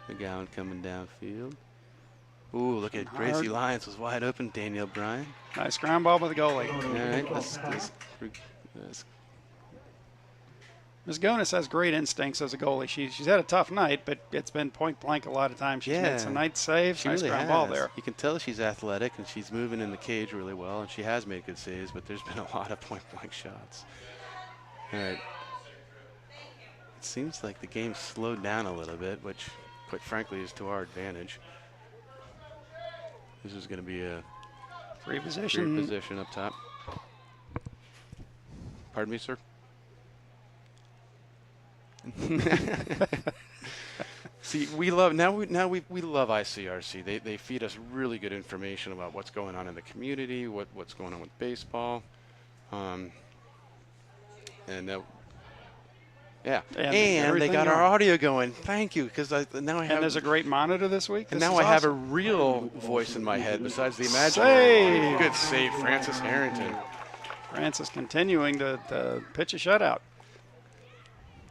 McGowan coming downfield. Ooh, look at Gracie Lyons was wide open. Danielle Bryan. Nice ground ball by the goalie. All right, let's Ms. Gonis has great instincts as a goalie. She's had a tough night, but it's been point blank a lot of times. She's made some nice saves. She nice really ground has. ball there. You can tell she's athletic and she's moving in the cage really well, and she has made good saves, but there's been a lot of point blank shots. All right. It seems like the game slowed down a little bit, which, quite frankly, is to our advantage. This is going to be a free position up top. Pardon me, sir? See, we love we love ICRC. They feed us really good information about what's going on in the community, what's going on with baseball, and they got our audio going. Thank you, because now I have. And there's a great monitor this week. And now I have a real voice in my head besides the imaginary. Good save, Francis Harrington. Francis continuing to pitch a shutout.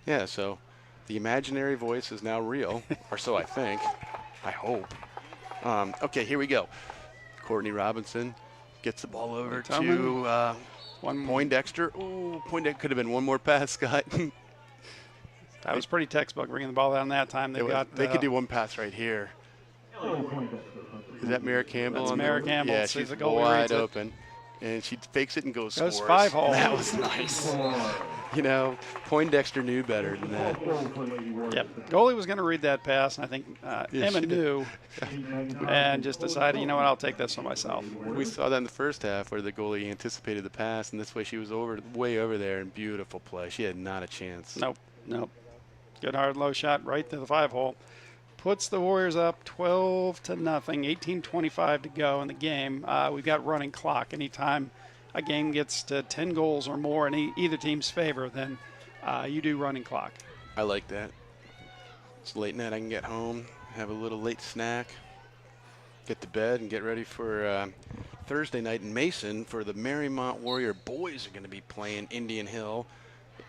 Yeah, so the imaginary voice is now real, or so I think. I hope. Okay, here we go. Courtney Robinson gets the ball over to Poindexter. Ooh, Poindexter could have been one more pass, Scott. That was pretty textbook, bringing the ball down that time. They could do one pass right here. Is that Mara Campbell? That's Mara Campbell. Yeah, she's wide open. And she fakes it and goes scores. 5 hole. That was nice. You know, Poindexter knew better than that. Yep. Goalie was going to read that pass, and I think Emma knew and just decided, you know what, I'll take this for myself. We saw that in the first half where the goalie anticipated the pass, and this way she was way over there, and beautiful play. She had not a chance. Nope. Good hard low shot right to the 5 hole. Puts the Warriors up 12-0, 18:25 to go in the game. We've got running clock. Anytime a game gets to 10 goals or more in either team's favor, then you do running clock. I like that. It's late night. I can get home, have a little late snack, get to bed, and get ready for Thursday night in Mason for the Mariemont Warrior boys are going to be playing Indian Hill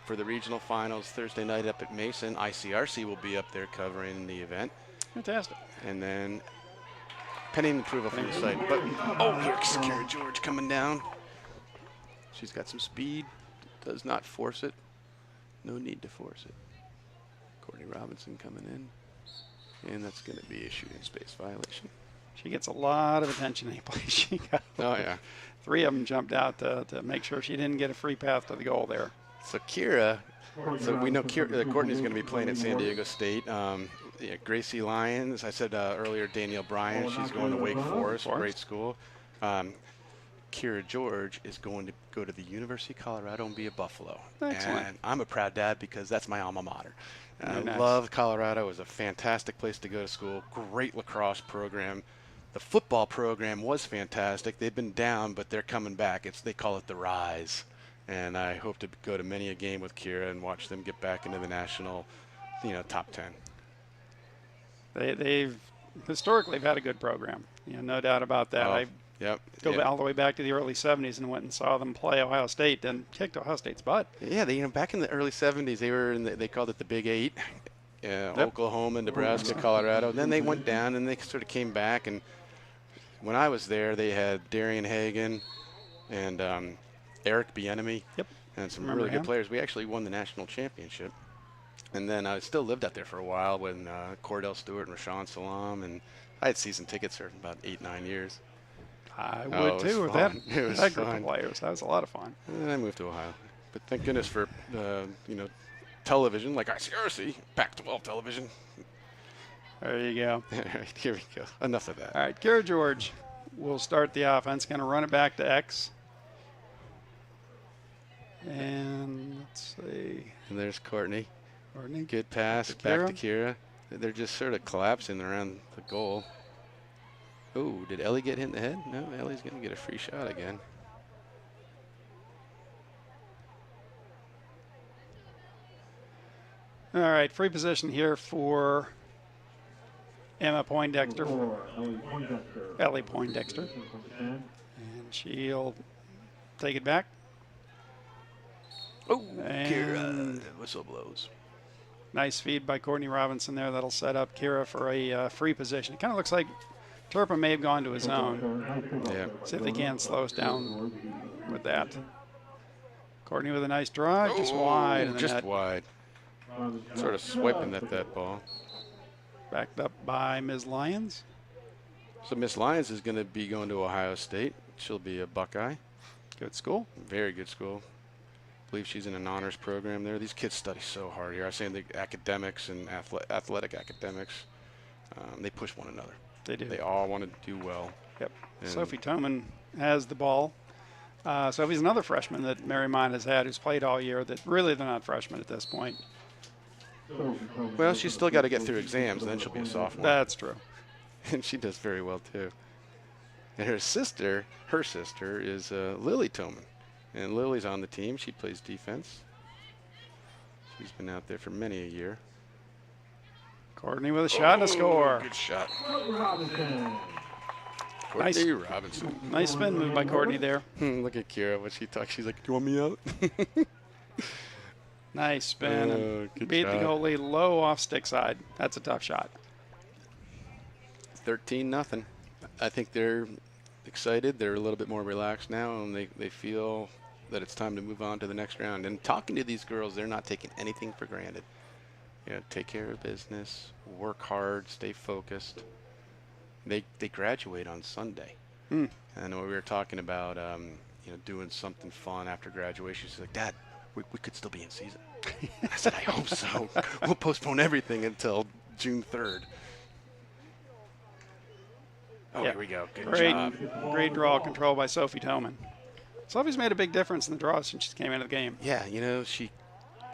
for the regional finals Thursday night up at Mason. ICRC will be up there covering the event. Fantastic. And then pending approval from the site. But here's Kira George coming down. She's got some speed. Does not force it. No need to force it. Courtney Robinson coming in. And that's going to be a shooting space violation. She gets a lot of attention any place she goes. Oh, yeah. 3 of them jumped out to make sure she didn't get a free path to the goal there. So we know Courtney's going to be playing at San Diego State. Gracie Lyons, I said earlier, Danielle Bryan, she's going to Wake Forest, great school. Kira George is going to go to the University of Colorado and be a Buffalo. Excellent. And I'm a proud dad because that's my alma mater. I Nice. love Colorado. It was a fantastic place to go to school. Great lacrosse program. The football program was fantastic. They've been down, but they're coming back. They call it the Rise. And I hope to go to many a game with Kira and watch them get back into the national, top 10. They've historically had a good program. No doubt about that. Go all the way back to the early 70s and went and saw them play Ohio State and kicked Ohio State's butt. Yeah, back in the early 70s, they were they called it the Big Eight, Oklahoma, Nebraska, Colorado. And then they went down and they sort of came back. And when I was there, they had Darian Hagan and Eric Bieniemy, and some really good players. We actually won the national championship. And then I still lived out there for a while when Cordell Stewart and Rashawn Salam, and I had season tickets for about 8-9 years. I would too with that group fun. of players. That was a lot of fun. And then I moved to Ohio. But thank goodness for, television like ICRC, Pac-12 television. There you go. All right, here we go. Enough of that. All right, Kira George will start the offense. Going to run it back to X. And let's see. And there's Courtney. Good pass back to Kira. They're just sort of collapsing around the goal. Oh, did Ellie get hit in the head? No, Ellie's going to get a free shot again. All right, free position here for Emma Poindexter. Ellie Poindexter. And she'll take it back. Oh, And Kira, whistle blows. nice feed by Courtney Robinson there. That'll set up Kira for a free position. It kind of looks like Turpin may have gone to his own. Yeah. See if they can slow us down with that. Courtney with a nice drive, just wide. And Just wide. Sort of swiping at that ball. Backed up by Ms. Lyons. So Miss Lyons is going to be going to Ohio State. She'll be a Buckeye. Good school. Very good school. I believe she's in an honors program there. These kids study so hard here. I was saying the academics and athletic academics, they push one another. They do. They all want to do well. Yep. And Sophie Toman has the ball. Sophie's another freshman that Mariemont has had who's played all year that really they're not freshmen at this point. Well, she's still got to get through exams, and then she'll be a sophomore. That's true. And she does very well, too. And her sister is Lily Toman. And Lily's on the team. She plays defense. She's been out there for many a year. Courtney with a shot and a score. Good shot. Nice. Courtney Robinson. Nice spin move by Courtney there. Look at Kira when she talks. She's like, "Do you want me out?" Nice spin. And good beat shot. the goalie low off stick side. That's a tough shot. 13-0. I think they're excited. They're a little bit more relaxed now, and they feel that it's time to move on to the next round. And talking to these girls, they're not taking anything for granted. You know, take care of business, work hard, stay focused. They graduate on Sunday. And when we were talking about doing something fun after graduation, she's like, "Dad, we could still be in season." I said, "I hope so. We'll postpone everything until June 3rd. Oh, Yep. Here we go. Good Great, job. great draw control by Sophie Toman. Sophie's made a big difference in the draw since she came into the game. Yeah, she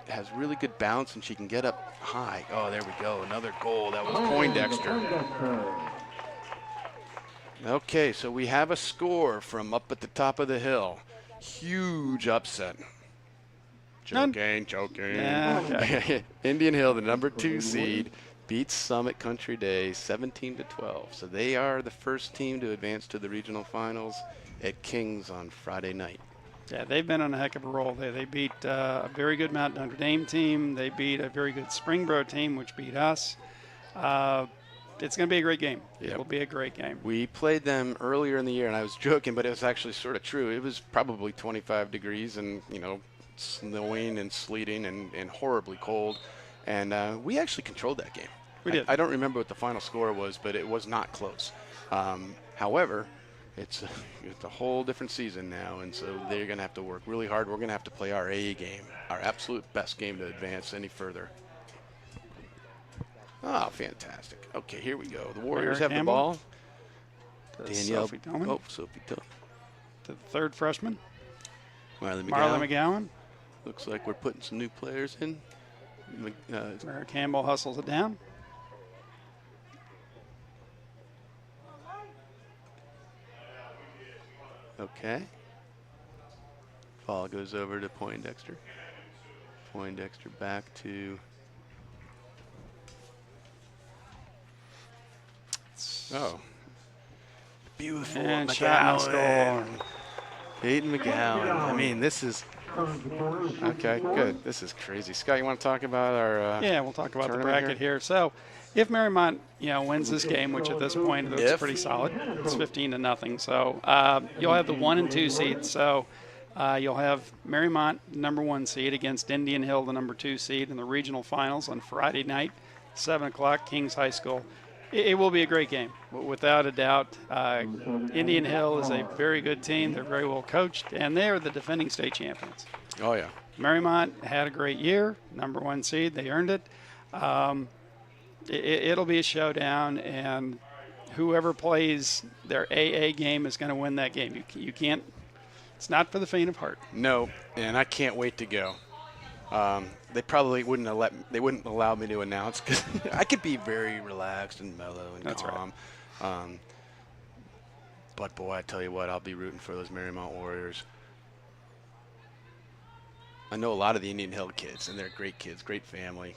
has really good bounce and she can get up high. Oh, there we go. Another goal. That was Poindexter. Okay, so we have a score from up at the top of the hill. Huge upset. Joking. Yeah, okay. Indian Hill, the number 2 seed, beats Summit Country Day 17-12. So they are the first team to advance to the regional finals at Kings on Friday night. Yeah, they've been on a heck of a roll. They beat a very good Mount Notre Dame team. They beat a very good Springboro team, which beat us. It's going to be a great game. Yep. It will be a great game. We played them earlier in the year, and I was joking, but it was actually sort of true. It was probably 25 degrees and, snowing and sleeting and horribly cold. And we actually controlled that game. We did. I don't remember what the final score was, but it was not close. However, it's a whole different season now, and so they're going to have to work really hard. We're going to have to play our A game, our absolute best game to advance any further. Oh, fantastic. Okay, here we go. The Warriors have Campbell. the ball. Danielle. Sophie Toman. Oh, Sophie Toman. To the third freshman, Marley Marley McGowan. Looks like we're putting some new players in. Mary Campbell hustles it down. Okay. Ball goes over to Poindexter. Poindexter back to... Oh. Beautiful. And shot McGowan. and score. Hayden McGowan. I mean, this is... Okay, good. This is crazy. Scott, you want to talk about our Yeah, we'll talk about the tournament bracket here. So if Mariemont, wins this game, which at this point looks pretty solid, it's 15-0. So you'll have the 1 and 2 seeds. So you'll have Mariemont, number 1 seed, against Indian Hill, the number 2 seed, in the regional finals on Friday night, 7 o'clock, Kings High School. It will be a great game, without a doubt. Indian Hill is a very good team. They're very well coached, and they are the defending state champions. Oh, yeah. Mariemont had a great year, number 1 seed. They earned it. It'll be a showdown, and whoever plays their AA game is going to win that game. You can't. It's not for the faint of heart. No, and I can't wait to go. They probably wouldn't allow me to announce because I could be very relaxed and mellow and That's calm. Right. But boy, I tell you what, I'll be rooting for those Mariemont Warriors. I know a lot of the Indian Hill kids, and they're great kids, great family.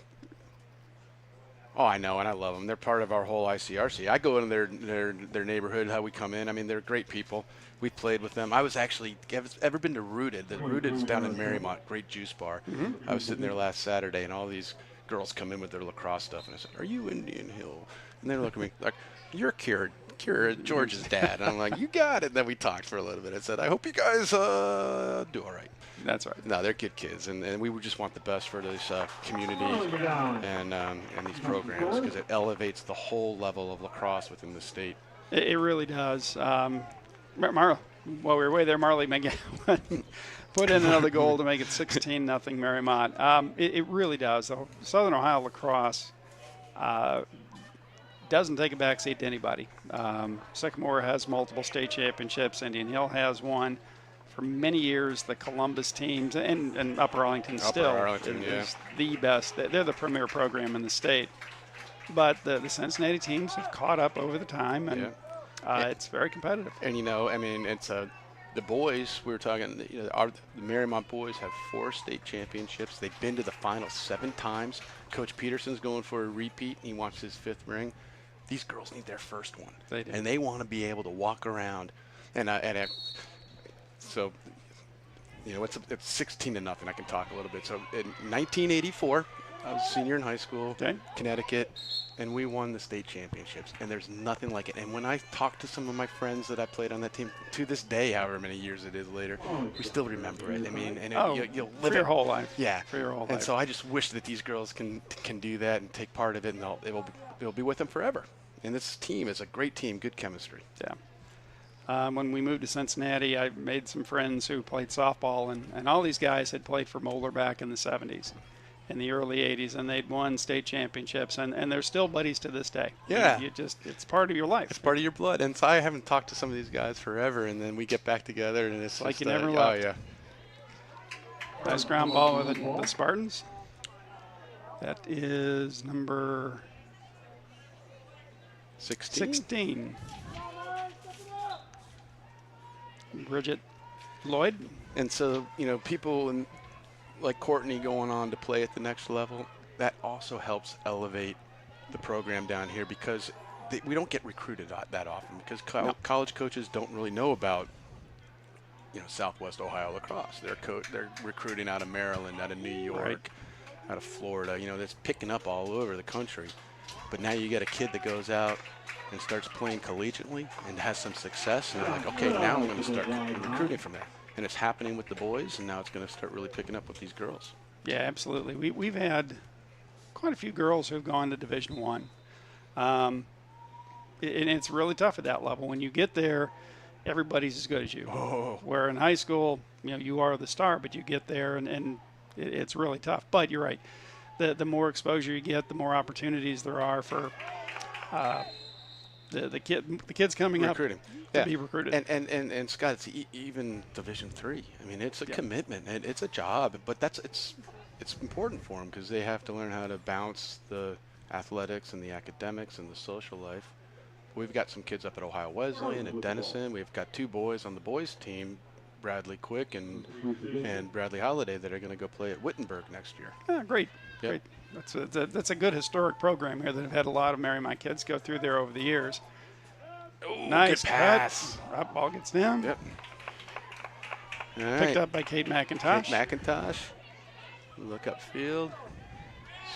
Oh, I know, and I love them. They're part of our whole ICRC. I go in their neighborhood, how we come in. I mean, they're great people. We played with them. I was actually, ever been to Rooted? The Rooted's down in Mariemont, great juice bar. I was sitting there last Saturday, and all these girls come in with their lacrosse stuff, and I said, "Are you Indian Hill?" And they look at me like, "You're Kira, George's dad." And I'm like, "You got it." And then we talked for a little bit. I said, "I hope you guys do all right." That's right. No, they're good kids, and we would just want the best for this community and these programs, because it elevates the whole level of lacrosse within the state. It really does. While we were away there, Marley McGowan put in another goal to make it 16-0 Mariemont. It really does. The Southern Ohio lacrosse doesn't take a backseat to anybody. Sycamore has multiple state championships. Indian Hill has one. For many years, the Columbus teams and Upper Arlington still is the best. They're the premier program in the state. But the Cincinnati teams have caught up over the time, and it's very competitive. And, I mean, it's the boys, we were talking, the Mariemont boys have 4 state championships. They've been to the final 7 times. Coach Peterson's going for a repeat. He wants his 5th ring. These girls need their first one. They do. And they want to be able to walk around. So, it's 16-0. I can talk a little bit. So, in 1984, I was a senior in high school, Connecticut, and we won the state championships. And there's nothing like it. And when I talk to some of my friends that I played on that team, to this day, however many years it is later, we still remember it. I mean, and you'll live for your whole life. Yeah, for your whole life. And so I just wish that these girls can do that and take part of it, and they'll be with them forever. And this team is a great team, good chemistry. Yeah. When we moved to Cincinnati, I made some friends who played softball, and all these guys had played for Moeller back in the 70s, in the early 80s, and they'd won state championships, and they're still buddies to this day. Yeah. It's part of your life. It's part of your blood. And so I haven't talked to some of these guys forever, and then we get back together, and it's like just, you never left. Oh, yeah. Nice ground ball with the Spartans. That is number 16. Bridget Lloyd. And so, people like Courtney going on to play at the next level, that also helps elevate the program down here, because we don't get recruited that often, because college coaches don't really know about, Southwest Ohio lacrosse. They're recruiting out of Maryland, out of New York, out of Florida. That's picking up all over the country. But now you get a kid that goes out and starts playing collegiately and has some success, and they're like, okay, now I'm going to start recruiting from there. And it's happening with the boys, and now it's going to start really picking up with these girls. Yeah, absolutely. We've had quite a few girls who've gone to Division I. And it's really tough at that level. When you get there, everybody's as good as you. Where in high school, you are the star, but you get there, and it's really tough. But you're right. The more exposure you get, the more opportunities there are for the kids coming up to be recruited. And Scott, it's even Division III. I mean, it's a commitment. It's a job, but it's important for them, because they have to learn how to balance the athletics and the academics and the social life. We've got some kids up at Ohio Wesleyan and Denison. We've got 2 boys on the boys team, Bradley Quick and Bradley Holiday, that are going to go play at Wittenberg next year. Great. Great. That's a good historic program here that have had a lot of Mariemont kids go through there over the years. Ooh, nice good pass. That ball gets down. Yep. Picked up by Kate McIntosh. Look upfield.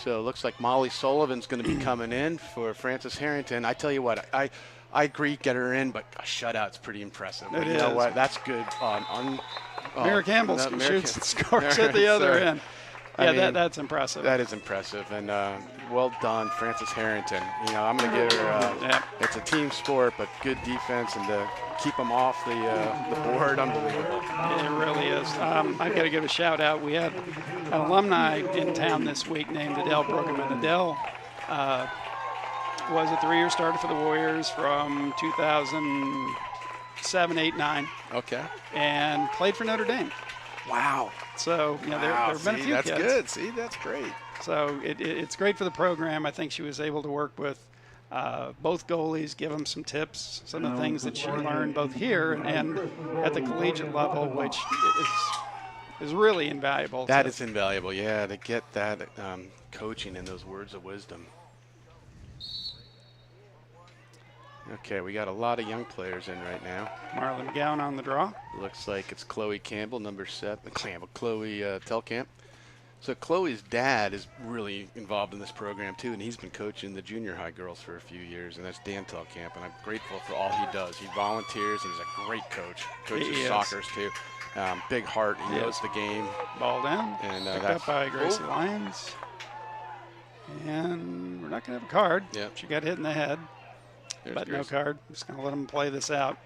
So it looks like Molly Sullivan's going to be coming in for Frances Harrington. I tell you what, I agree, get her in, but a shutout's pretty impressive. It you is. know what? That's good. Mira Campbell shoots and scores at the other end. Yeah, that's impressive. That is impressive, and well done, Frances Harrington. I'm going to give her. It's a team sport, but good defense, and to keep them off the board, unbelievable. It really is. I've got to give a shout out. We had an alumni in town this week named Adele Bruggeman. Adele was a 3-year starter for the Warriors from 2007, 8, 9. Okay. And played for Notre Dame. Wow. So, there have been a few that's kids. Good. See, that's great. So it's great for the program. I think she was able to work with both goalies, give them some tips, some of the things that she learned both here and at the collegiate level, which is really invaluable. That is invaluable, yeah, to get that coaching and those words of wisdom. Okay, we got a lot of young players in right now. Marley McGowan on the draw. Looks like it's Chloe Campbell, number 7. Chloe Telkamp. So Chloe's dad is really involved in this program too, and he's been coaching the junior high girls for a few years, and that's Dan Telkamp, and I'm grateful for all he does. He volunteers, and he's a great coach. Coaches soccer too. Big heart. He knows the game. Ball down. And picked up by Gracie Lyons. And we're not going to have a card. Yep. She got hit in the head. There's But Gracie. no card. Just going to let them play this out.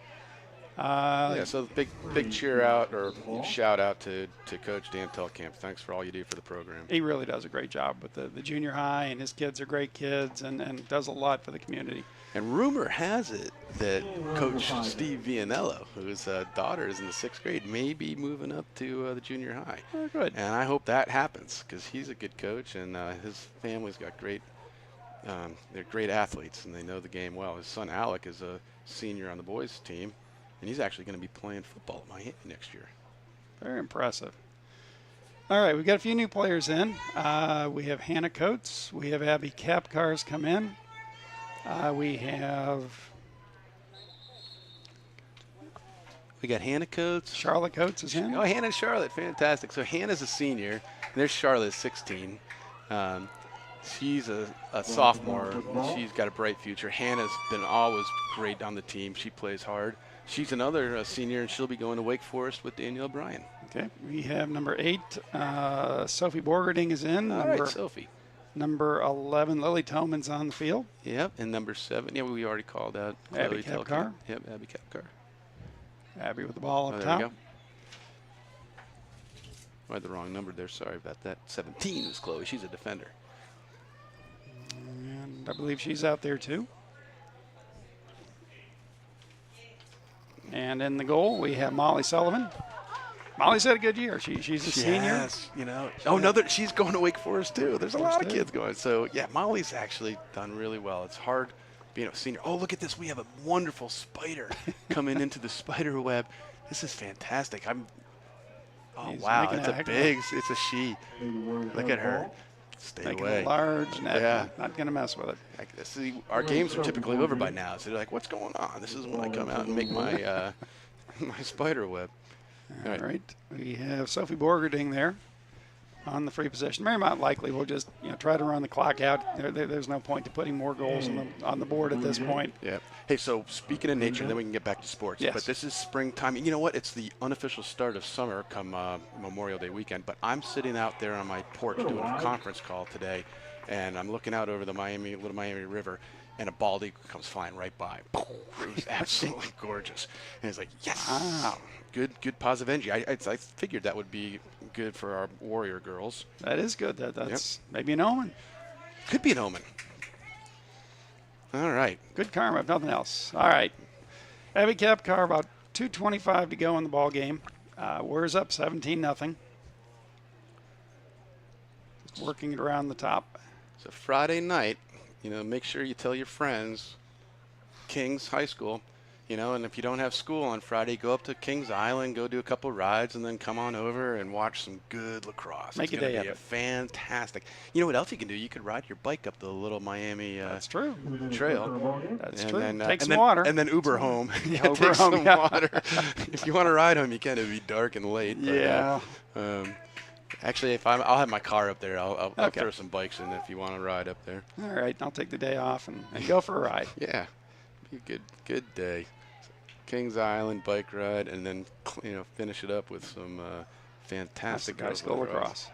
So big cheer out or shout out to Coach Dan Telkamp. Thanks for all you do for the program. He really does a great job with the junior high, and his kids are great kids and does a lot for the community. And rumor has it that Coach Steve Vianello, whose daughter is in the 6th grade, may be moving up to the junior high. Oh, good. And I hope that happens because he's a good coach, and his family's got they're great athletes, and they know the game well. His son Alec is a senior on the boys team, and he's actually going to be playing football at Miami next year. Very impressive. All right, we've got a few new players in. We have Hannah Coates. We have Abby Kapkar's come in. We got Hannah Coates. Charlotte Coates is in. Oh, Hannah and Charlotte, fantastic. So Hannah's a senior, and there's Charlotte, 16. She's a sophomore. She's got a bright future. Hannah's been always great on the team. She plays hard. She's another senior, and she'll be going to Wake Forest with Danielle O'Brien. Okay, we have number 8, Sophie Borgerding is in. All right, Sophie. Number 11, Lily Toman's on the field. Yep, and number 7, we already called out. Abby Kapkar. Yep, Abby Kapkar. Abby with the ball up there top. We go. I had the wrong number there. Sorry about that. 17 is Chloe. She's a defender. And I believe she's out there too. And in the goal, we have Molly Sullivan. Molly's had a good year. She's a senior. Yes, she's going to Wake Forest too. There's a lot of kids going. So yeah, Molly's actually done really well. It's hard being a senior. Oh, look at this. We have a wonderful spider coming into the spider web. This is fantastic. He's wow, making it's a she. Look at her. Stay making away. a large net. Yeah. Not going to mess with it. See, our games are typically over by now. So they're like, what's going on? This is when I come out and make my my spider web. All right. We have Sophie Borgerding there on the free possession. Mariemont likely will just try to run the clock out. There's no point to putting more goals on the board at this point. Yeah. Hey, so speaking of nature, then we can get back to sports. Yes. But this is springtime. And you know what? It's the unofficial start of summer come Memorial Day weekend. But I'm sitting out there on my porch doing a conference call today, and I'm looking out over the Little Miami River, and a bald eagle comes flying right by. It was absolutely gorgeous. And it's like, yes. Wow. Good positive energy. I figured that would be good for our Warrior girls. That is good. That's maybe an omen. Could be an omen. All right. Good karma, if nothing else. All right. Abby Kapkar, about 2:25 to go in the ball game. We're up 17-0. Just working it around the top. So Friday night, make sure you tell your friends, Kings High School, and if you don't have school on Friday, go up to Kings Island, go do a couple rides, and then come on over and watch some good lacrosse. Make it's a day going of to be it. Fantastic. You know what else you can do? You could ride your bike up the Little Miami That's true. trail. That's and true. Then, Take some water. And then Uber home. Uber take home, some water. If you want to ride home, you can. It'll be dark and late. But, Yeah. Actually, I'll have my car up there. I'll Okay. throw some bikes in if you want to ride up there. All right. I'll take the day off and go for a ride. Yeah, be a good day. Kings Island bike ride, and then finish it up with some fantastic High school lacrosse.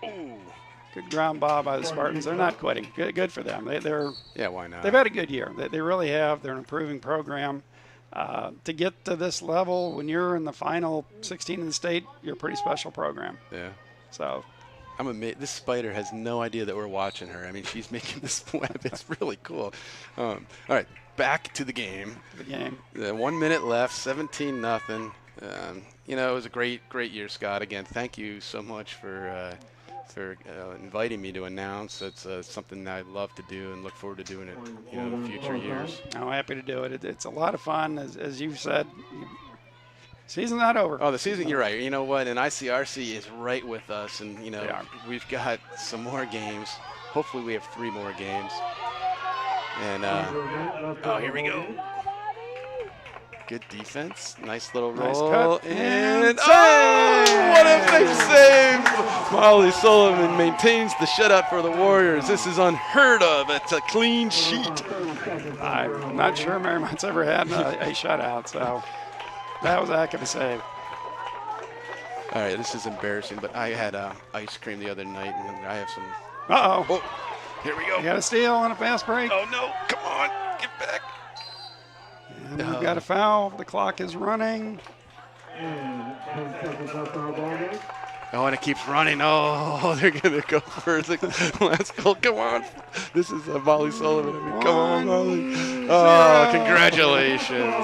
Ooh. Good ground ball by the Spartans. They're not quitting. Good for them. They're Why not? They've had a good year. They really have. They're an improving program. To get to this level, when you're in the final 16 in the state, you're a pretty special program. Yeah. So I'm amazed. This spider has no idea that we're watching her. I mean, she's making this web. It's really cool. All right, back to the game. 1 minute left, 17-0. It was a great year, Scott. Again, thank you so much for inviting me to announce. It's something that I love to do and look forward to doing it in future years. I'm happy to do it. It's a lot of fun, as you've said. Season's not over. Oh, the season, you're right. You know what? And ICRC is right with us. And, we've got some more games. Hopefully we have 3 more games. And, oh, here we go. Good defense. Nice little Nice roll. cut. And And oh, what a big save. Molly Sullivan maintains the shutout for the Warriors. This is unheard of. It's a clean sheet. I'm not sure Mariemont's ever had a shutout, so that was a heck of a save. All right, this is embarrassing, but I had ice cream the other night, and I have some. Uh-oh. Oh, here we go. You got a steal on a fast break. Oh, no. Come on. Get back. And we've got a foul. The clock is running. Oh, and it keeps running. Oh, they're going to go for the last goal. Come on. This is Molly Sullivan. I mean, come on, Molly. Oh, congratulations.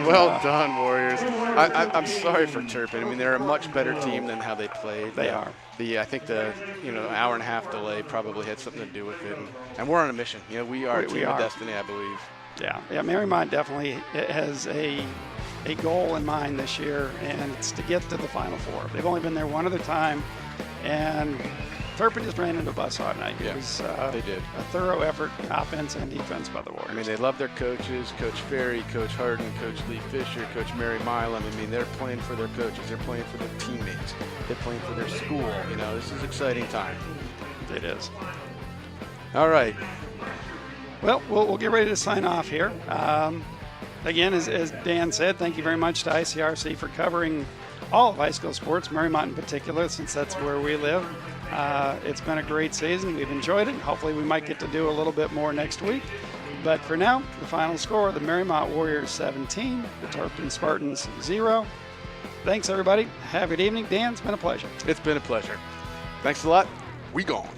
Well done, Warriors. I'm sorry for Turpin. I mean, they're a much better team than how they played. They are. I think the hour and a half delay probably had something to do with it. And we're on a mission. We are a team of destiny, I believe. Yeah, Mariemont definitely has a goal in mind this year, and it's to get to the Final Four. They've only been there one other time, and Turpin just ran into a buzzsaw tonight. Yeah, it was they did. a thorough effort, offense and defense by the Warriors. I mean, they love their coaches, Coach Ferry, Coach Harden, Coach Lee Fisher, Coach Mary Milam. I mean, they're playing for their coaches. They're playing for their teammates. They're playing for their school. This is an exciting time. It is. All right. Well, we'll get ready to sign off here. Again, as Dan said, thank you very much to ICRC for covering all of high school sports, Mariemont in particular, since that's where we live. It's been a great season. We've enjoyed it. Hopefully we might get to do a little bit more next week. But for now, the final score, the Mariemont Warriors 17, the Turpin Spartans 0. Thanks, everybody. Have a good evening. Dan, it's been a pleasure. It's been a pleasure. Thanks a lot. We gone.